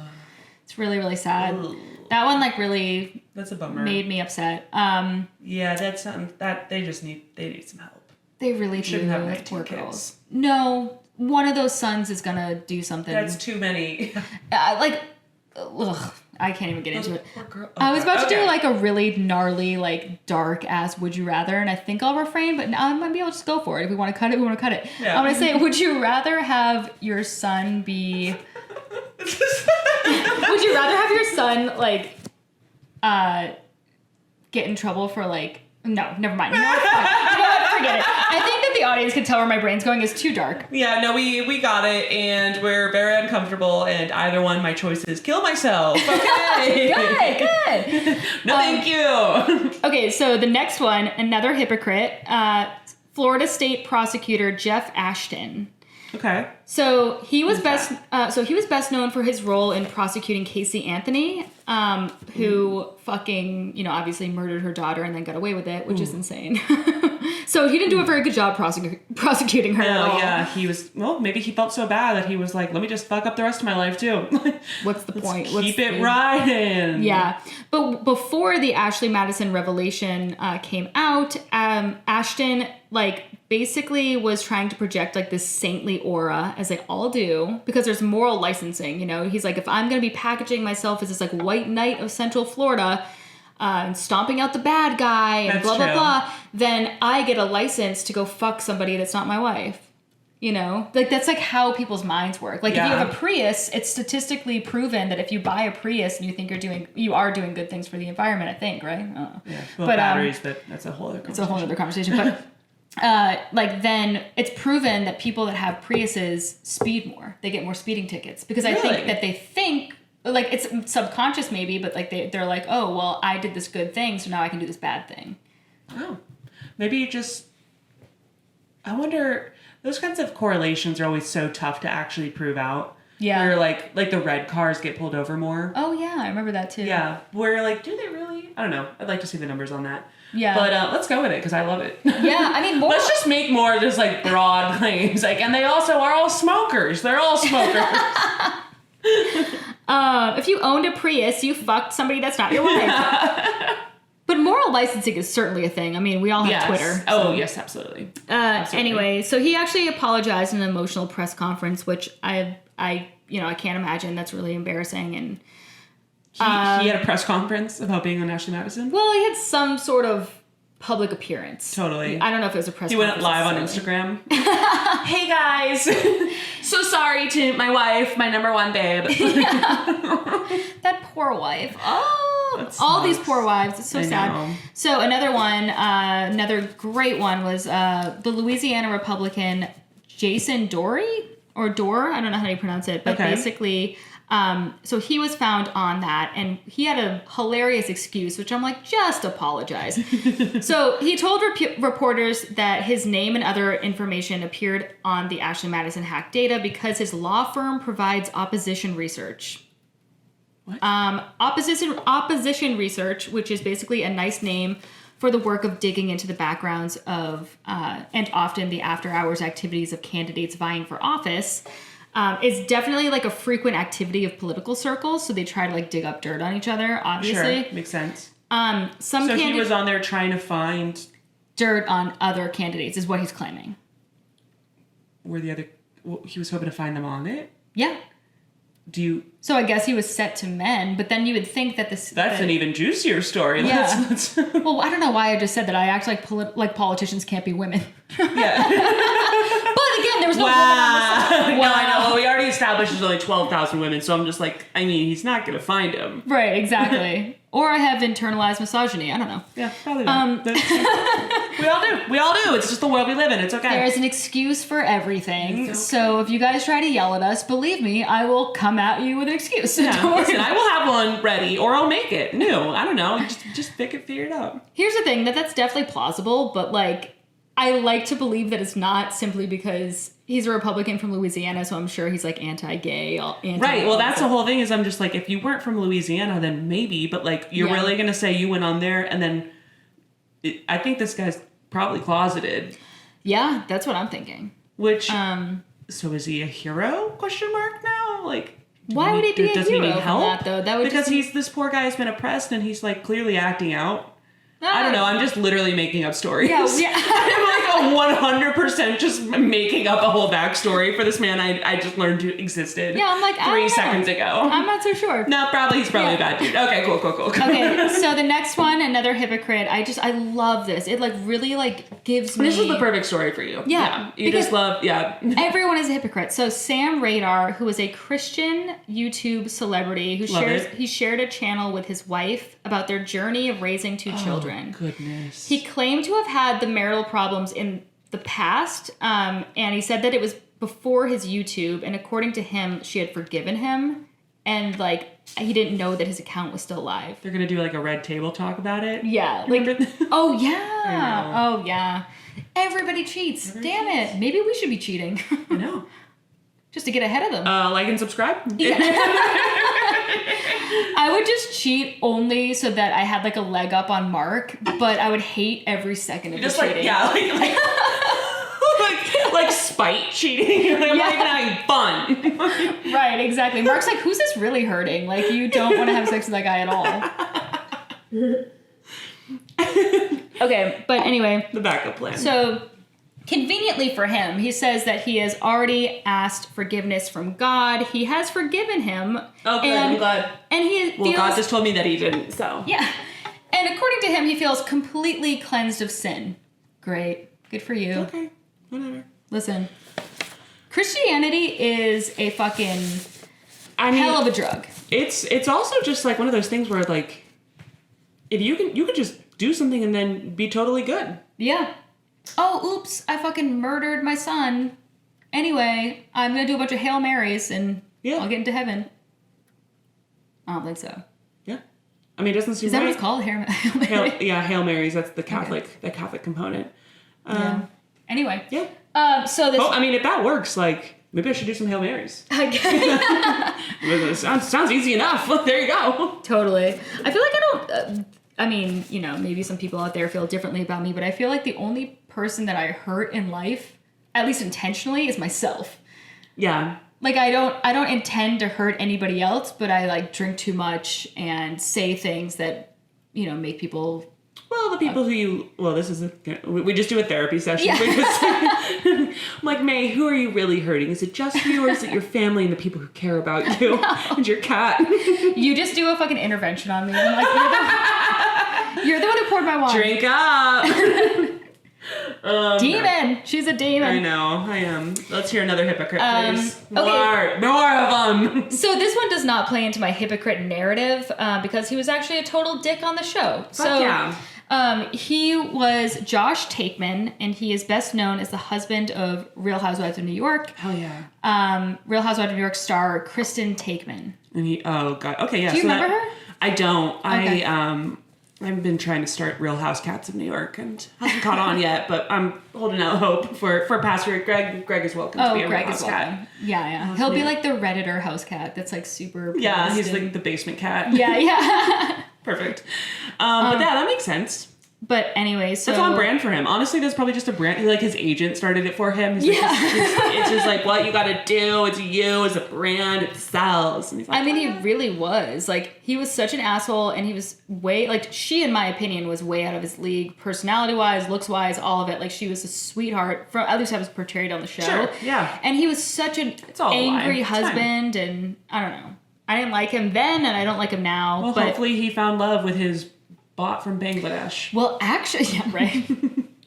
Speaker 1: It's really, really sad.
Speaker 2: Ooh.
Speaker 1: That one like really
Speaker 2: That's a bummer.
Speaker 1: made me upset.
Speaker 2: Yeah, that's something that they need some help.
Speaker 1: They really
Speaker 2: Shouldn't
Speaker 1: do.
Speaker 2: have 19
Speaker 1: Poor
Speaker 2: kids.
Speaker 1: girls. No, one of those sons is gonna do something.
Speaker 2: That's too many.
Speaker 1: Ugh, I can't even get into it.
Speaker 2: Poor girl.
Speaker 1: I was about to do
Speaker 2: Okay.
Speaker 1: like a really gnarly, like dark ass would you rather, and I think I'll refrain, but now maybe I'll just go for it. If we want to cut it, we want to cut it.
Speaker 2: Yeah.
Speaker 1: I'm gonna say, would you rather have your son be would you rather have your son like get in trouble for like no, never mind. You know what? Fuck. You know what? Forget it. I think that the audience can tell where my brain's going. It's too dark.
Speaker 2: Yeah, no, we got it, and we're very uncomfortable, and either one, my choice is kill myself. Okay.
Speaker 1: Good.
Speaker 2: No, thank you.
Speaker 1: Okay, so the next one, another hypocrite, Florida State Prosecutor Jeff Ashton.
Speaker 2: Okay.
Speaker 1: So he was best known for his role in prosecuting Casey Anthony, who fucking, obviously murdered her daughter and then got away with it, which is insane. So he didn't do a very good job prosecuting her at all.
Speaker 2: Yeah, maybe he felt so bad that he was like, let me just fuck up the rest of my life too.
Speaker 1: What's the point?
Speaker 2: Keep it riding.
Speaker 1: Yeah. But before the Ashley Madison revelation came out, Ashton, basically was trying to project, this saintly aura, as they all do, because there's moral licensing, He's like, if I'm going to be packaging myself as this, white knight of Central Florida, and stomping out the bad guy, and
Speaker 2: That's
Speaker 1: blah, blah,
Speaker 2: true.
Speaker 1: blah, then I get a license to go fuck somebody that's not my wife. That's how people's minds work. If you have a Prius, it's statistically proven that if you buy a Prius and you think you are doing good things for the environment, I think, right? I don't know.
Speaker 2: Yeah, well, batteries, but that's a whole other conversation.
Speaker 1: It's a whole other conversation. But then it's proven that people that have Priuses speed more. They get more speeding tickets. Because I think that they think, it's subconscious maybe, but they're like, oh, well, I did this good thing, so now I can do this bad thing.
Speaker 2: Oh, maybe I wonder, those kinds of correlations are always so tough to actually prove out.
Speaker 1: Yeah.
Speaker 2: Where like the red cars get pulled over more.
Speaker 1: Oh, yeah, I remember that too.
Speaker 2: Yeah. Where do they really? I don't know. I'd like to see the numbers on that.
Speaker 1: Yeah.
Speaker 2: But let's go with it because I love it.
Speaker 1: Yeah, I mean, more.
Speaker 2: Let's just make more just broad claims. And they also are all smokers. They're all smokers.
Speaker 1: If you owned a Prius, you fucked somebody that's not your wife. But moral licensing is certainly a thing. I mean, we all have Twitter. So.
Speaker 2: Oh, yes, absolutely.
Speaker 1: Anyway, so he actually apologized in an emotional press conference, which I can't imagine. That's really embarrassing. And
Speaker 2: He had a press conference about being on Ashley Madison.
Speaker 1: well, he had some sort of public appearance.
Speaker 2: Totally.
Speaker 1: I don't know if it was a press
Speaker 2: He went
Speaker 1: conference
Speaker 2: live on
Speaker 1: necessarily.
Speaker 2: Instagram. Hey guys, so sorry to my wife, my number one babe.
Speaker 1: That poor wife. Oh,
Speaker 2: That
Speaker 1: all these
Speaker 2: sucks.
Speaker 1: poor wives. It's so
Speaker 2: I
Speaker 1: sad.
Speaker 2: know.
Speaker 1: So another one, another great one was the Louisiana Republican Jason Dory or Dorr. I don't know how you pronounce it, but
Speaker 2: Okay.
Speaker 1: basically, so he was found on that, and he had a hilarious excuse, which I'm like, just apologize. So he told reporters that his name and other information appeared on the Ashley Madison hack data because his law firm provides opposition research.
Speaker 2: What?
Speaker 1: Opposition research, which is basically a nice name for the work of digging into the backgrounds of and often the after-hours activities of candidates vying for office, is definitely like a frequent activity of political circles. So they try to like dig up dirt on each other. Obviously,
Speaker 2: Sure, makes sense.
Speaker 1: So
Speaker 2: he was on there trying to find
Speaker 1: dirt on other candidates, is what he's claiming.
Speaker 2: where the other. Well, he was hoping to find them on it.
Speaker 1: Yeah.
Speaker 2: Do you?
Speaker 1: So I guess he was set to men, but then you would think that this...
Speaker 2: That's an even juicier story.
Speaker 1: Yeah.
Speaker 2: Let's
Speaker 1: Well, I don't know why I just said that. I act like like politicians can't be women.
Speaker 2: yeah.
Speaker 1: But again, there was no women on the
Speaker 2: Wow.
Speaker 1: side.
Speaker 2: No, I know. Well, we already established there's only 12,000 women, so I'm just like, I mean, he's not going to find him.
Speaker 1: Right, exactly. Or I have internalized misogyny. I don't know.
Speaker 2: Yeah, probably not. We all do. We all do. It's just the world we live in. It's okay.
Speaker 1: There's an excuse for everything.
Speaker 2: It's
Speaker 1: So if you guys try to yell at us, believe me, I will come at you with an excuse.
Speaker 2: Yeah,
Speaker 1: Don't worry
Speaker 2: listen,
Speaker 1: about
Speaker 2: I will have one ready, or I'll make it new. I don't know. Just figure it out.
Speaker 1: Here's the thing, that's definitely plausible, but like, I like to believe that it's not simply because he's a Republican from Louisiana, so I'm sure he's like anti-gay,
Speaker 2: Right. Well, that's the whole thing. Is I'm just like, if you weren't from Louisiana, then maybe. But like, you're
Speaker 1: Yeah.
Speaker 2: really gonna say you went on there, and then I think this guy's probably closeted.
Speaker 1: Yeah, that's what I'm thinking.
Speaker 2: Which so is he a hero? Question mark now. Like,
Speaker 1: Why would he be a
Speaker 2: does he
Speaker 1: hero
Speaker 2: need
Speaker 1: from
Speaker 2: help?
Speaker 1: that, though? That would
Speaker 2: because
Speaker 1: just-
Speaker 2: this poor guy has been oppressed, and he's like clearly acting out. I don't know. I'm just literally making up stories.
Speaker 1: Yeah,
Speaker 2: I'm like 100% just making up a whole backstory for this man I just learned to existed.
Speaker 1: Yeah, I'm like, I
Speaker 2: 3
Speaker 1: don't know.
Speaker 2: seconds ago.
Speaker 1: I'm not so sure.
Speaker 2: No, he's probably a bad dude. Okay, cool.
Speaker 1: Okay, so the next one, another hypocrite. I love this. It like really like gives me...
Speaker 2: This is the perfect story for you.
Speaker 1: Yeah,
Speaker 2: You
Speaker 1: because-
Speaker 2: just love,
Speaker 1: Everyone is a hypocrite. So Sam Radar, who is a Christian YouTube celebrity who shared a channel with his wife about their journey of raising 2 children.
Speaker 2: Goodness.
Speaker 1: He claimed to have had the marital problems in the past, and he said that it was before his YouTube, and according to him, she had forgiven him, and like he didn't know that his account was still live.
Speaker 2: They're gonna do like a red table talk about it.
Speaker 1: Yeah.
Speaker 2: Remember?
Speaker 1: Oh yeah.
Speaker 2: I know.
Speaker 1: Oh yeah. Everybody cheats. Damn it. Maybe we should be cheating.
Speaker 2: I know.
Speaker 1: Just to get ahead of them.
Speaker 2: Like and subscribe.
Speaker 1: I would just cheat only so that I had like a leg up on Mark, but I would hate every second of
Speaker 2: Just
Speaker 1: the
Speaker 2: like,
Speaker 1: cheating.
Speaker 2: yeah, like spite cheating. Like, I'm
Speaker 1: Yeah.
Speaker 2: not even having fun.
Speaker 1: Right, exactly. Mark's like, who's this really hurting? Like, you don't want to have sex with that guy at all. Okay, but anyway.
Speaker 2: The backup plan.
Speaker 1: So, conveniently for him, he says that he has already asked forgiveness from God. He has forgiven him.
Speaker 2: Oh, good. I'm glad.
Speaker 1: And he feels...
Speaker 2: God just told me that he didn't, so.
Speaker 1: Yeah. And according to him, he feels completely cleansed of sin. Great. Good for you.
Speaker 2: Okay. Whatever.
Speaker 1: Listen. Christianity is a fucking hell of a drug.
Speaker 2: It's also just like one of those things where like if you could just do something and then be totally good.
Speaker 1: Yeah. Oh, oops, I fucking murdered my son. Anyway, I'm gonna do a bunch of Hail Marys and I'll get into heaven. I don't think so.
Speaker 2: Yeah. I mean, it doesn't seem
Speaker 1: Is that
Speaker 2: right.
Speaker 1: what it's called? Hail Mary?
Speaker 2: Hail Marys, that's the Catholic component.
Speaker 1: Yeah. Anyway.
Speaker 2: Yeah.
Speaker 1: So this...
Speaker 2: Oh, I mean, if that works, like, maybe I should do some Hail Marys.
Speaker 1: Okay.
Speaker 2: Sounds easy enough. There you go.
Speaker 1: Totally. I feel like I don't... I mean, you know, maybe some people out there feel differently about me, but I feel like the only person that I hurt in life, at least intentionally, is myself.
Speaker 2: Yeah.
Speaker 1: Like, I don't intend to hurt anybody else, but I, like, drink too much and say things that, you know, make people...
Speaker 2: Well, the people we just do a therapy session.
Speaker 1: Yeah.
Speaker 2: I'm like, May, who are you really hurting? Is it just you, or is it your family and the people who care about you and your cat?
Speaker 1: You just do a fucking intervention on me. I'm like, You're the one who poured my wine.
Speaker 2: Drink up.
Speaker 1: Demon. She's a demon.
Speaker 2: I know. I am. Let's hear another hypocrite, please.
Speaker 1: Okay.
Speaker 2: More of them.
Speaker 1: So this one does not play into my hypocrite narrative because he was actually a total dick on the show. He was Josh Takeman, and he is best known as the husband of Real Housewives of New York.
Speaker 2: Hell yeah.
Speaker 1: Real Housewives of New York star Kristen Takeman.
Speaker 2: And oh god. Okay, yeah.
Speaker 1: Do you remember her?
Speaker 2: I don't.
Speaker 1: Okay.
Speaker 2: I've been trying to start Real House Cats of New York and hasn't caught on yet, but I'm holding out hope for Pastor Greg. Greg is welcome to be a Real House Cat.
Speaker 1: Yeah. He'll be like the Redditor house cat that's like super.
Speaker 2: Yeah, he's like the basement cat.
Speaker 1: Yeah.
Speaker 2: Perfect. But yeah, that makes sense.
Speaker 1: But anyway, so...
Speaker 2: That's on brand for him. Honestly, that's probably just a brand. Like, his agent started it for him. He's like, it's just like, what you gotta do. It's you. It's a brand. It sells. And he's like,
Speaker 1: I mean, he really was. Like, he was such an asshole, and he was way... Like, she, in my opinion, was way out of his league. Personality-wise, looks-wise, all of it. Like, she was a sweetheart. At least I was portrayed on the show.
Speaker 2: Sure, yeah.
Speaker 1: And he was such an angry husband, and I don't know. I didn't like him then, and I don't like him now.
Speaker 2: Well, hopefully he found love with his... bought from Bangladesh.
Speaker 1: Well, actually, yeah, right.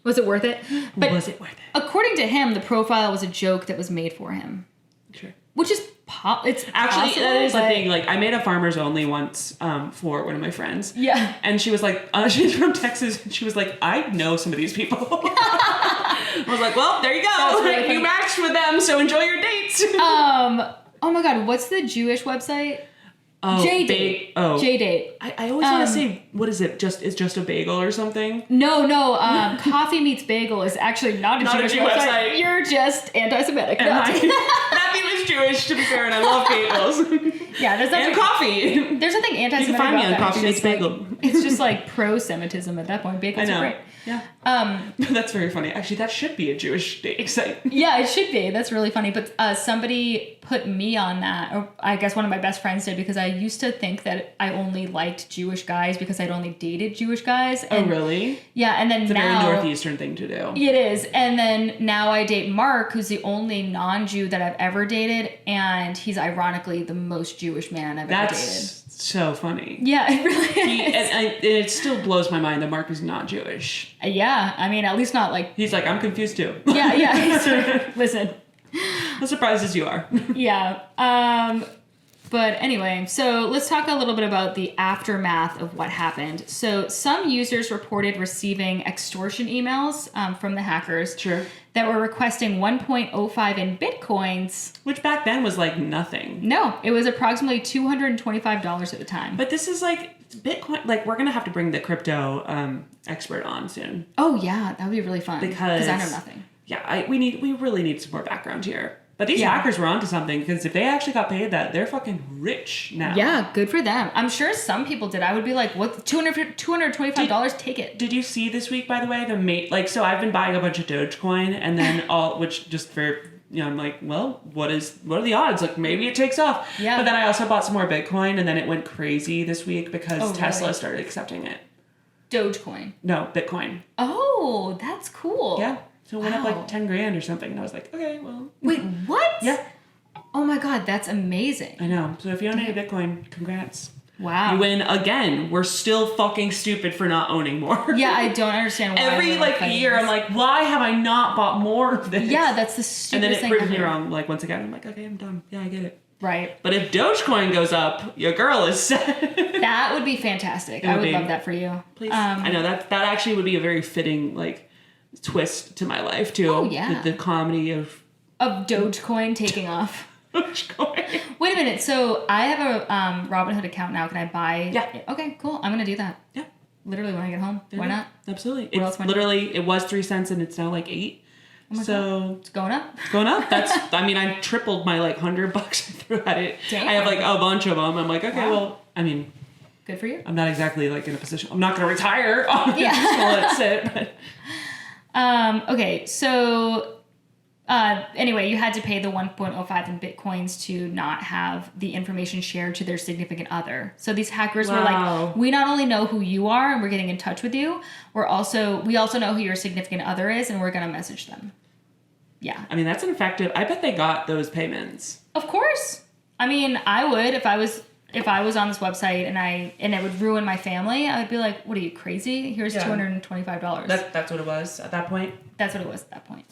Speaker 1: Was it worth it? But
Speaker 2: was it worth it?
Speaker 1: According to him, the profile was a joke that was made for him.
Speaker 2: Sure.
Speaker 1: Which is it's
Speaker 2: actually
Speaker 1: possible,
Speaker 2: that is the thing. Like, I made a Farmers Only once for one of my friends.
Speaker 1: Yeah.
Speaker 2: And she was like, she's from Texas, and she was like, I know some of these people. I was like, well, there you go. Really you matched with them, so enjoy your dates.
Speaker 1: Oh my God, what's the Jewish website?
Speaker 2: Oh,
Speaker 1: J-Date. J-Date.
Speaker 2: I always want to say, what is it? It's just a bagel or something?
Speaker 1: No. Coffee Meets Bagel is actually not a Jewish website. You're just anti-Semitic.
Speaker 2: Matthew is Jewish, to be fair, and I love bagels.
Speaker 1: Yeah, there's nothing...
Speaker 2: And coffee.
Speaker 1: There's nothing anti-Semitic.
Speaker 2: You can find me on
Speaker 1: about
Speaker 2: Coffee Meets Bagel.
Speaker 1: It's just like pro-Semitism at that point. Bagels are great.
Speaker 2: Yeah. That's very funny. Actually, that should be a Jewish dating site.
Speaker 1: Yeah, it should be. That's really funny. But somebody put me on that, or I guess one of my best friends did, because I used to think that I only liked Jewish guys because I'd only dated Jewish guys. And,
Speaker 2: oh, really?
Speaker 1: Yeah, and then
Speaker 2: it's
Speaker 1: now...
Speaker 2: It's a very Northeastern thing to do.
Speaker 1: It is. And then now I date Mark, who's the only non-Jew that I've ever dated, and he's ironically the most Jewish man I've ever dated.
Speaker 2: That's so funny.
Speaker 1: Yeah, it really is.
Speaker 2: And it still blows my mind that Mark is not Jewish.
Speaker 1: Yeah, I mean, at least not like...
Speaker 2: He's like, I'm confused too.
Speaker 1: Yeah. Listen.
Speaker 2: As surprised as you are.
Speaker 1: Yeah. But anyway, so let's talk a little bit about the aftermath of what happened. So some users reported receiving extortion emails from the hackers.
Speaker 2: Sure.
Speaker 1: That were requesting 1.05 in Bitcoins.
Speaker 2: Which back then was like nothing.
Speaker 1: No, it was approximately $225 at the time.
Speaker 2: But this is like Bitcoin. Like, we're going to have to bring the crypto expert on soon.
Speaker 1: Oh, yeah. That would be really fun. Because I know nothing.
Speaker 2: Yeah, we really need some more background here. But these hackers were onto something, because if they actually got paid that, they're fucking rich now.
Speaker 1: Yeah, good for them. I'm sure some people did. I would be like, what? $225? Take it.
Speaker 2: Did you see this week, by the way, so I've been buying a bunch of Dogecoin, and then which just for, I'm like, well, what are the odds? Like, maybe it takes off.
Speaker 1: Yeah.
Speaker 2: But then I also bought some more Bitcoin, and then it went crazy this week because Tesla started accepting it.
Speaker 1: Dogecoin?
Speaker 2: No, Bitcoin.
Speaker 1: Oh, that's cool.
Speaker 2: Yeah. So it went up like 10 grand or something. And I was like, okay, well.
Speaker 1: Wait, what?
Speaker 2: Yeah.
Speaker 1: Oh my God, that's amazing.
Speaker 2: I know. So if you own any Bitcoin, congrats.
Speaker 1: Wow.
Speaker 2: You win again. We're still fucking stupid for not owning more.
Speaker 1: Yeah, I don't understand why.
Speaker 2: Every year, I'm like, why have I not bought more of this?
Speaker 1: Yeah, that's the stupidest thing.
Speaker 2: And then it proves me wrong. Like, once again, I'm like, okay, I'm done. Yeah, I get it.
Speaker 1: Right.
Speaker 2: But if Dogecoin goes up, your girl is set.
Speaker 1: That would be fantastic. I would love that for you.
Speaker 2: Please. I know that actually would be a very fitting, twist to my life too.
Speaker 1: Oh yeah.
Speaker 2: The comedy of
Speaker 1: Dogecoin taking off.
Speaker 2: Dogecoin.
Speaker 1: Wait a minute. So I have a Robinhood account now. Can I buy?
Speaker 2: Yeah.
Speaker 1: Okay, cool. I'm gonna do that.
Speaker 2: Yeah.
Speaker 1: Literally when I get home. Why not?
Speaker 2: Absolutely. It was 3 cents and it's now like 8.
Speaker 1: Oh God. It's going up.
Speaker 2: It's going up. I tripled my $100 I threw at it.
Speaker 1: Damn.
Speaker 2: I have a bunch of them. I'm like, okay, well,
Speaker 1: good for you.
Speaker 2: I'm not exactly in a position. I'm not gonna retire.
Speaker 1: Yeah.
Speaker 2: Just gonna let it sit. But.
Speaker 1: Okay, so anyway, you had to pay the 1.05 in Bitcoins to not have the information shared to their significant other. So these hackers were like, we not only know who you are and we're getting in touch with you, we also know who your significant other is, and we're going to message them. Yeah.
Speaker 2: That's effective. I bet they got those payments.
Speaker 1: Of course. I would if I was if I was on this website and it would ruin my family, I would be like, what are you, crazy? Here's $225.
Speaker 2: That's what it was at that point?
Speaker 1: That's what it was at that point.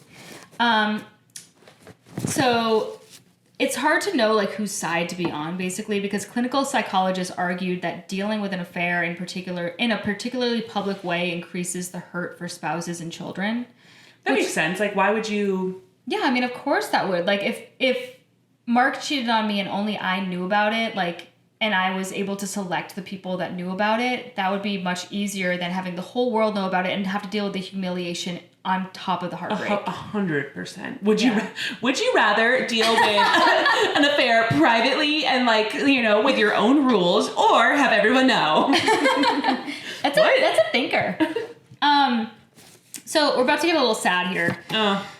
Speaker 1: So it's hard to know like whose side to be on, basically, because clinical psychologists argued that dealing with an affair in a particularly public way increases the hurt for spouses and children.
Speaker 2: That makes sense. Like, why would you...
Speaker 1: Yeah, I mean, of course that would. Like, if Mark cheated on me and only I knew about it, like, and I was able to select the people that knew about it, that would be much easier than having the whole world know about it and have to deal with the humiliation on top of the heartbreak.
Speaker 2: 100%. Would you rather deal with an affair privately and like, you know, with your own rules, or have everyone know?
Speaker 1: That's a thinker. So we're about to get a little sad here.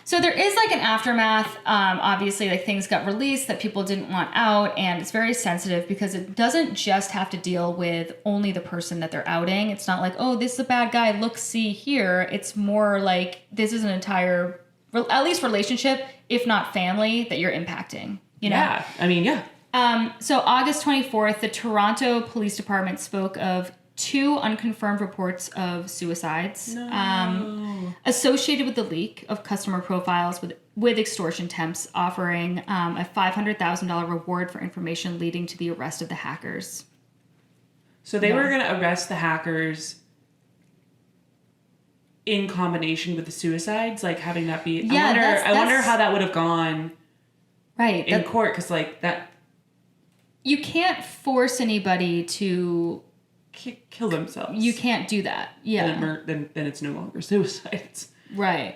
Speaker 1: So there is like an aftermath. Obviously, like things got released that people didn't want out, and it's very sensitive because it doesn't just have to deal with only the person that they're outing. It's not like, oh, this is a bad guy, look, see here. It's more like this is an entire, at least relationship, if not family, that you're impacting. You know?
Speaker 2: Yeah, I mean, yeah.
Speaker 1: So August 24th, the Toronto Police Department spoke of 2 unconfirmed reports of suicides associated with the leak of customer profiles with extortion temps offering a $500,000 reward for information leading to the arrest of the hackers.
Speaker 2: So they were going to arrest the hackers in combination with the suicides, like having that be...
Speaker 1: Yeah,
Speaker 2: I wonder how that would have gone in court, because like that...
Speaker 1: You can't force anybody to...
Speaker 2: kill themselves.
Speaker 1: You can't do that. Yeah.
Speaker 2: Then it's no longer suicides.
Speaker 1: Right.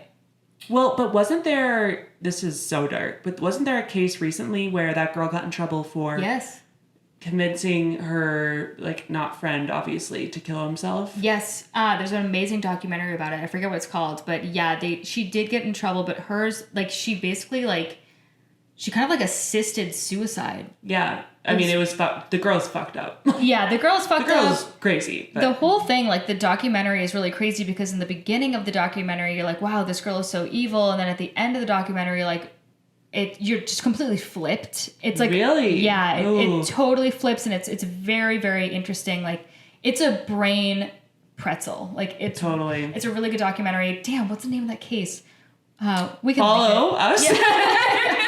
Speaker 2: Well, but wasn't there... This is so dark, but wasn't there a case recently where that girl got in trouble for...
Speaker 1: Yes.
Speaker 2: Convincing her, like, not friend, obviously, to kill himself?
Speaker 1: Yes. There's an amazing documentary about it. I forget what it's called, but yeah, she did get in trouble, but hers, like, she basically, like... She kind of, like, assisted suicide.
Speaker 2: Yeah. I mean, it was the girl's fucked up.
Speaker 1: Yeah, the girl's fucked up.
Speaker 2: The girl's crazy. But.
Speaker 1: The whole thing, like, the documentary is really crazy because in the beginning of the documentary, you're like, wow, this girl is so evil. And then at the end of the documentary, like, you're just completely flipped. It's like...
Speaker 2: Really?
Speaker 1: Yeah, it totally flips, and it's very, very interesting. Like, it's a brain pretzel. Like, it's...
Speaker 2: Totally.
Speaker 1: It's a really good documentary. Damn, what's the name of that case? We can
Speaker 2: follow us. Yeah.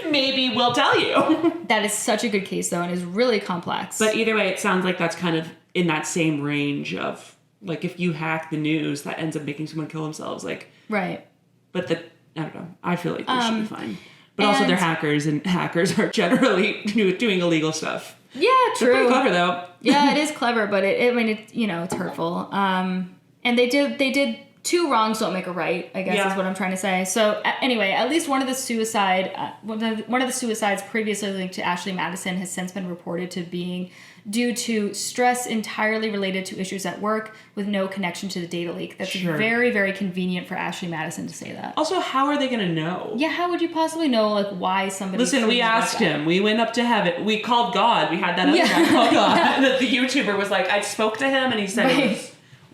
Speaker 2: Maybe we'll tell you.
Speaker 1: That is such a good case, though, and is really complex.
Speaker 2: But either way, it sounds like that's kind of in that same range of, like, if you hack the news, that ends up making someone kill themselves. Like,
Speaker 1: right.
Speaker 2: But I don't know. I feel like they should be fine. But also, they're hackers, and hackers are generally doing illegal stuff.
Speaker 1: Yeah, true.
Speaker 2: They're pretty clever, though.
Speaker 1: Yeah, it is clever, but it's hurtful. And they did. 2 wrongs don't make a right, I guess is what I'm trying to say. So anyway, at least one of the suicides previously linked to Ashley Madison has since been reported to being due to stress entirely related to issues at work with no connection to the data leak. That's very, very convenient for Ashley Madison to say that. Also,
Speaker 2: how are they going to know?
Speaker 1: Yeah, how would you possibly know like why somebody...
Speaker 2: Listen, we asked him. We went up to heaven. We called God. We had that other guy called God. The YouTuber was like, I spoke to him and he said...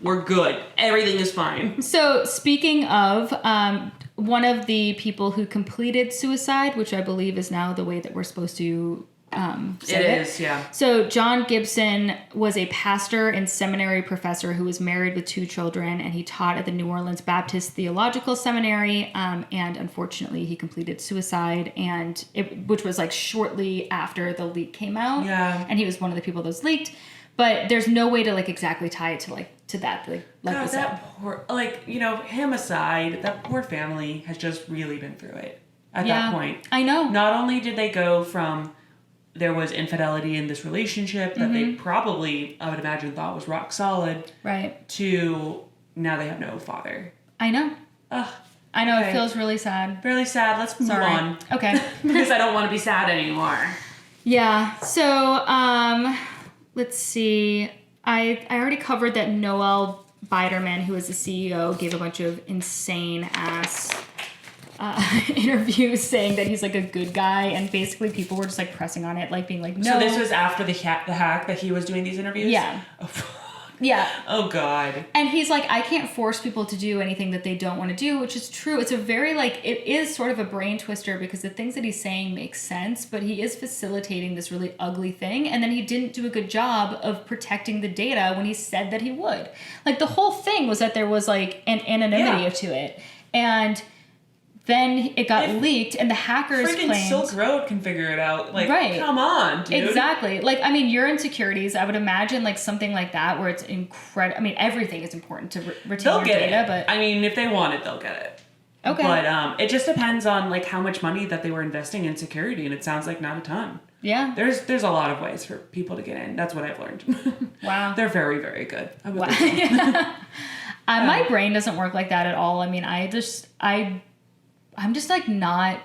Speaker 2: We're good. Everything is fine. So speaking of, one of the people who completed suicide, which I believe is now the way that we're supposed to say it. It is, yeah. So John Gibson was a pastor and seminary professor who was married with 2 children, and he taught at the New Orleans Baptist Theological Seminary, and unfortunately he completed suicide, which was like shortly after the leak came out. Yeah. And he was one of the people that was leaked. But there's no way to like exactly tie it to that. Like God, that poor, him aside, that poor family has just really been through it at that point.
Speaker 1: I know.
Speaker 2: Not only did they go from there was infidelity in this relationship that they probably, I would imagine, thought was rock solid, right? To now they have no father.
Speaker 1: I know. Ugh. I know. Okay. It feels really sad.
Speaker 2: Really sad. Let's move on.
Speaker 1: Okay.
Speaker 2: Because I don't want to be sad anymore.
Speaker 1: Yeah. So, let's see. I already covered that Noel Biderman, who is the CEO, gave a bunch of insane ass interviews saying that he's like a good guy, and basically people were just like pressing on it, like being like, no.
Speaker 2: So this was after the hack that he was doing these interviews?
Speaker 1: Yeah.
Speaker 2: Oh,
Speaker 1: Yeah.
Speaker 2: Oh, God.
Speaker 1: And he's like, I can't force people to do anything that they don't want to do, which is true. It's a very, like, it is sort of a brain twister because the things that he's saying make sense, but he is facilitating this really ugly thing. And then he didn't do a good job of protecting the data when he said that he would. Like, the whole thing was that there was, like, an anonymity to it. And then it got leaked, and the hackers
Speaker 2: freaking
Speaker 1: claimed...
Speaker 2: Silk Road can figure it out. Like, come on, dude.
Speaker 1: Exactly. Like, I mean, your insecurities, I would imagine, like, something like that where it's incredible. I mean, everything is important to retain your data, but...
Speaker 2: I mean, if they want it, they'll get it.
Speaker 1: Okay.
Speaker 2: But it just depends on, like, how much money that they were investing in security, and it sounds like not a ton.
Speaker 1: Yeah.
Speaker 2: There's a lot of ways for people to get in. That's what I've learned.
Speaker 1: Wow.
Speaker 2: They're very, very good.
Speaker 1: Wow. My brain doesn't work like that at all. I mean, I'm just, like, not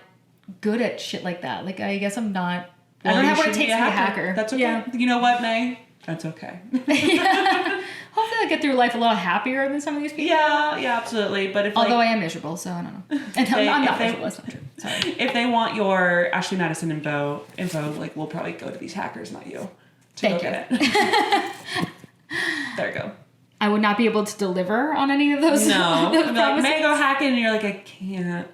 Speaker 1: good at shit like that. Like, I guess I'm not...
Speaker 2: Well,
Speaker 1: I don't have what it takes to be a hacker.
Speaker 2: That's okay.
Speaker 1: Yeah.
Speaker 2: You know what, May? That's okay.
Speaker 1: Yeah. Hopefully I get through life a little happier than some of these people.
Speaker 2: Yeah, absolutely. But if
Speaker 1: Although I am miserable, so I don't know. And I'm not miserable. That's not true. Sorry.
Speaker 2: If they want your Ashley Madison info, like, we'll probably go to these hackers, not you, to
Speaker 1: Thank
Speaker 2: go get it. There you go.
Speaker 1: I would not be able to deliver on any of those.
Speaker 2: No.
Speaker 1: those
Speaker 2: I'm like, May, go hack in, and you're like, I can't.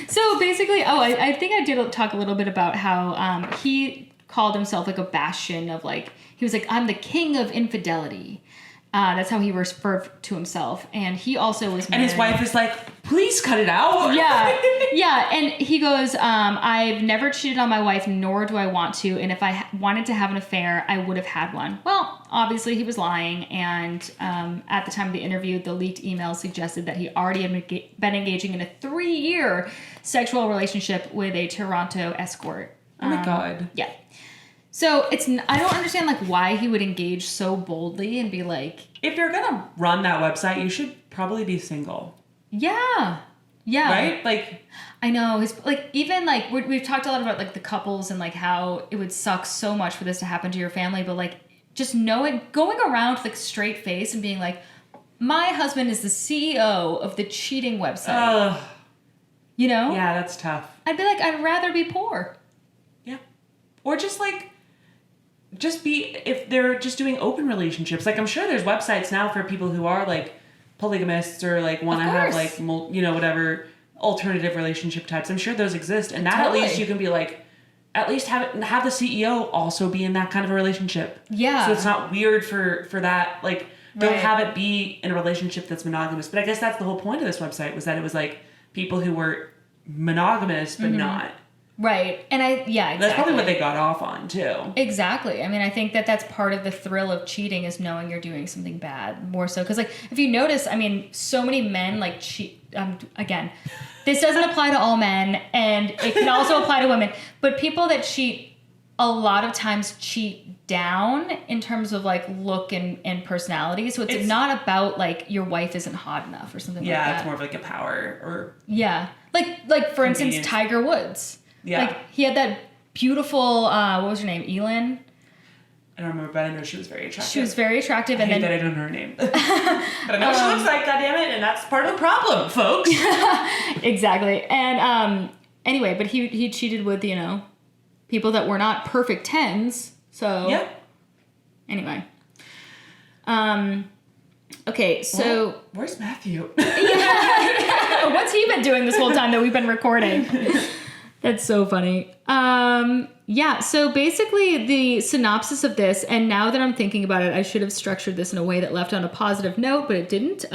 Speaker 1: So basically, I think I did talk a little bit about how he called himself like a bastion of like, he was like, I'm the king of infidelity. That's how he referred to himself. And he also was married.
Speaker 2: And his wife is like, please cut it out.
Speaker 1: Yeah. Yeah. And he goes, I've never cheated on my wife, nor do I want to. And if I wanted to have an affair, I would have had one. Well, obviously he was lying. And at the time of the interview, the leaked email suggested that he already had been engaging in a 3-year sexual relationship with a Toronto escort.
Speaker 2: Oh my God.
Speaker 1: Yeah. So I don't understand like why he would engage so boldly and be like,
Speaker 2: if you're gonna run that website, you should probably be single.
Speaker 1: Yeah.
Speaker 2: Right? Like,
Speaker 1: I know. His like even like we've talked a lot about like the couples and like how it would suck so much for this to happen to your family, but like just going around with like straight face and being like, my husband is the CEO of the cheating website. You know?
Speaker 2: Yeah, that's tough.
Speaker 1: I'd be like, I'd rather be poor.
Speaker 2: Yeah. Or just like, if they're just doing open relationships. Like, I'm sure there's websites now for people who are like polygamists or like want to have like, whatever alternative relationship types. I'm sure those exist. And that
Speaker 1: Totally.
Speaker 2: at least you can be like, at least have the CEO also be in that kind of a relationship.
Speaker 1: Yeah.
Speaker 2: So it's not weird for that. Like, don't
Speaker 1: Right.
Speaker 2: have it be in a relationship that's monogamous. But I guess that's the whole point of this website, was that it was like people who were monogamous but not.
Speaker 1: Right. And exactly.
Speaker 2: That's probably what they got off on too.
Speaker 1: Exactly. I mean, I think that that's part of the thrill of cheating is knowing you're doing something bad more so. Because like, if you notice, I mean, so many men like cheat. Again, this doesn't apply to all men and it can also apply to women. But people that cheat a lot of times cheat down in terms of like look and personality. So it's not about like your wife isn't hot enough or something like that.
Speaker 2: Yeah, it's more of like a power or...
Speaker 1: Yeah. Like for instance, Tiger Woods.
Speaker 2: Yeah.
Speaker 1: Like, he had that beautiful, what was her name? Elin?
Speaker 2: I don't remember, but I know she was very attractive.
Speaker 1: She was very attractive.
Speaker 2: I hate that I don't know her name. But I know what she looks like, goddammit, and that's part of the problem, folks.
Speaker 1: Exactly. And anyway, but he cheated with, people that were not perfect 10s. So,
Speaker 2: yeah.
Speaker 1: Anyway. Okay, so...
Speaker 2: Well, where's Matthew?
Speaker 1: What's he been doing this whole time that we've been recording? That's so funny. Yeah, so basically the synopsis of this, and now that I'm thinking about it, I should have structured this in a way that left on a positive note, but it didn't.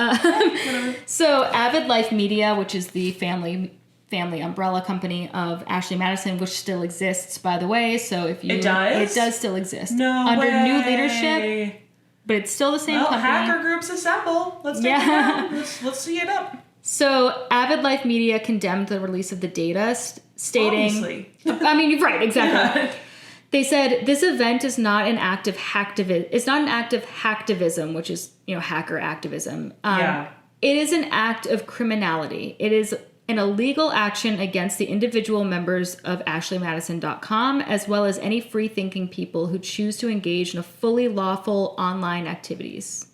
Speaker 1: So Avid Life Media, which is the family umbrella company of Ashley Madison, which still exists, by the way. So if you...
Speaker 2: It does?
Speaker 1: It does still exist.
Speaker 2: No
Speaker 1: Under
Speaker 2: way.
Speaker 1: new leadership, but it's still the same company.
Speaker 2: Hacker groups assemble. Let's take it down. Let's see it up.
Speaker 1: So, Avid Life Media condemned the release of the data, stating...
Speaker 2: Obviously.
Speaker 1: I mean, right, exactly. Yeah. They said, this event is not an act of hacktivism, which is, hacker activism. It is an act of criminality. It is an illegal action against the individual members of AshleyMadison.com, as well as any free-thinking people who choose to engage in a fully lawful online activities.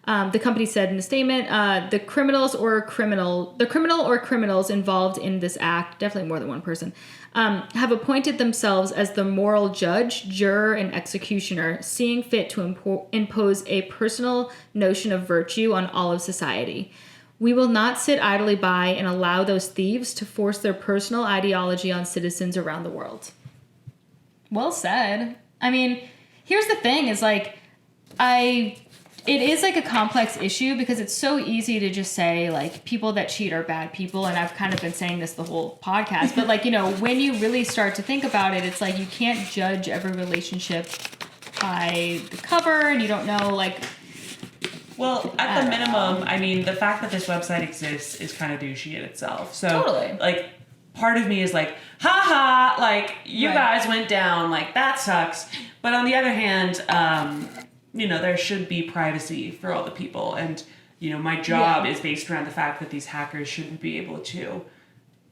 Speaker 1: The company said in a statement, the criminal or criminals involved in this act, definitely more than one person, have appointed themselves as the moral judge, juror, and executioner, seeing fit to impose a personal notion of virtue on all of society. We will not sit idly by and allow those thieves to force their personal ideology on citizens around the world. Well said. I mean, here's the thing is like, it is like a complex issue because it's so easy to just say like people that cheat are bad people. And I've kind of been saying this the whole podcast, but like, you know, when you really start to think about it, it's like you can't judge every relationship by the cover and you don't know like.
Speaker 2: Well, at the minimum, I mean, the fact that this website exists is kind of douchey in itself. So
Speaker 1: Totally.
Speaker 2: Like part of me is like, haha, like you guys went down, like that sucks. But on the other hand, you know, there should be privacy for all the people. And, you know, my job is based around the fact that these hackers shouldn't be able to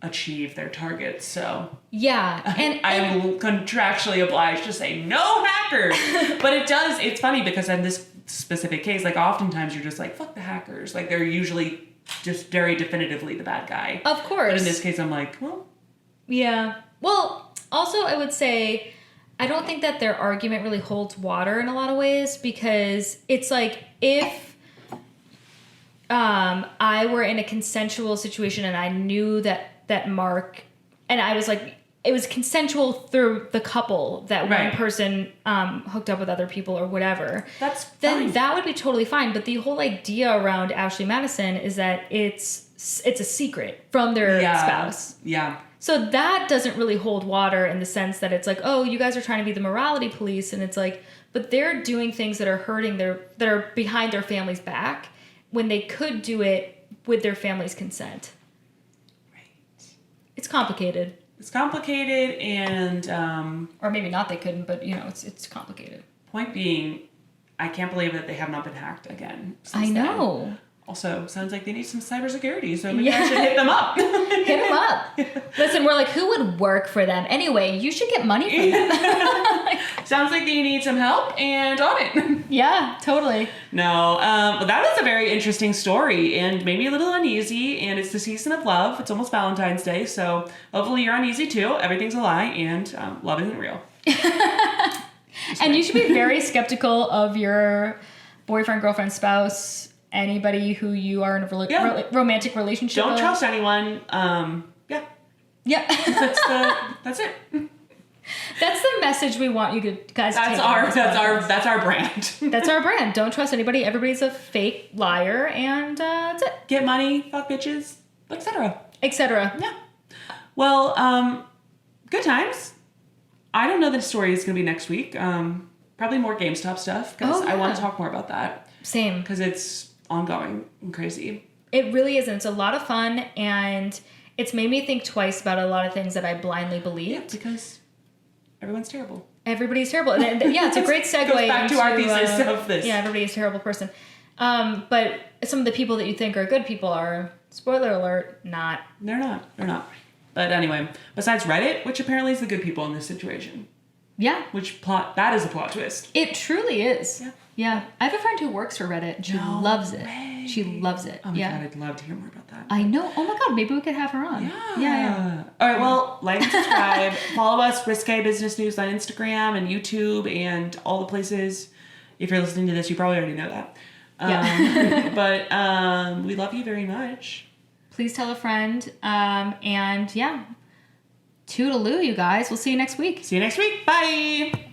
Speaker 2: achieve their targets. So
Speaker 1: yeah, and
Speaker 2: I am contractually obliged to say no hackers. But it's funny because in this specific case, like oftentimes you're just like, fuck the hackers. Like they're usually just very definitively the bad guy.
Speaker 1: Of course.
Speaker 2: But in this case, I'm like, well.
Speaker 1: Yeah. Well, also I would say, I don't think that their argument really holds water in a lot of ways because it's like if I were in a consensual situation and I knew that Mark, and I was like, it was consensual through the couple that one person hooked up with other people or whatever.
Speaker 2: That's
Speaker 1: then
Speaker 2: fine.
Speaker 1: That would be totally fine. But the whole idea around Ashley Madison is that it's a secret from their spouse.
Speaker 2: Yeah.
Speaker 1: So that doesn't really hold water in the sense that it's like, oh, you guys are trying to be the morality police, and it's like, but they're doing things that are hurting that are behind their family's back when they could do it with their family's consent.
Speaker 2: Right.
Speaker 1: It's complicated.
Speaker 2: It's complicated, and
Speaker 1: or maybe not. They couldn't, but you know, it's complicated.
Speaker 2: Point being, I can't believe that they have not been hacked again.
Speaker 1: I know.
Speaker 2: Then. Also, sounds like they need some cybersecurity, so maybe I should hit them up.
Speaker 1: Hit them up. Listen, we're like, who would work for them? Anyway, you should get money from them.
Speaker 2: Sounds like you need some help, and on it.
Speaker 1: Yeah, totally.
Speaker 2: No, well, that was a very interesting story, and maybe a little uneasy, and it's the season of love. It's almost Valentine's Day, so hopefully you're uneasy too. Everything's a lie, and love isn't real.
Speaker 1: And you should be very skeptical of your boyfriend, girlfriend, spouse, anybody who you are in a romantic relationship
Speaker 2: Don't
Speaker 1: with.
Speaker 2: trust anyone. Yeah. That's it.
Speaker 1: That's the message we want you guys to take.
Speaker 2: That's our brand.
Speaker 1: That's our brand. Don't trust anybody. Everybody's a fake liar, and that's it.
Speaker 2: Get money, fuck bitches, etc.
Speaker 1: Etc.
Speaker 2: Yeah. Well, good times. I don't know the story is going to be next week. Probably more GameStop stuff because I want to talk more about that.
Speaker 1: Same.
Speaker 2: Because it's ongoing and crazy.
Speaker 1: It really is. And it's a lot of fun, and it's made me think twice about a lot of things that I blindly believed.
Speaker 2: Yeah, because everyone's terrible.
Speaker 1: Everybody's terrible. And yeah, it's a great segue
Speaker 2: goes back
Speaker 1: into
Speaker 2: to our thesis of this.
Speaker 1: Yeah, everybody's a terrible person. But some of the people that you think are good people are, spoiler alert, not.
Speaker 2: They're not. But anyway, besides Reddit, which apparently is the good people in this situation.
Speaker 1: Yeah.
Speaker 2: That is a plot twist.
Speaker 1: It truly is.
Speaker 2: Yeah.
Speaker 1: Yeah. I have a friend who works for Reddit, and she loves it.
Speaker 2: Way.
Speaker 1: She loves it.
Speaker 2: Oh my God, I'd love to hear more about that.
Speaker 1: I know. Oh my God, maybe we could have her on.
Speaker 2: Yeah. All right, well, like and subscribe. Follow us, Risque Business News on Instagram and YouTube and all the places. If you're listening to this, you probably already know that. But we love you very much.
Speaker 1: Please tell a friend. And yeah, toodaloo, you guys. We'll see you next week.
Speaker 2: See you next week. Bye.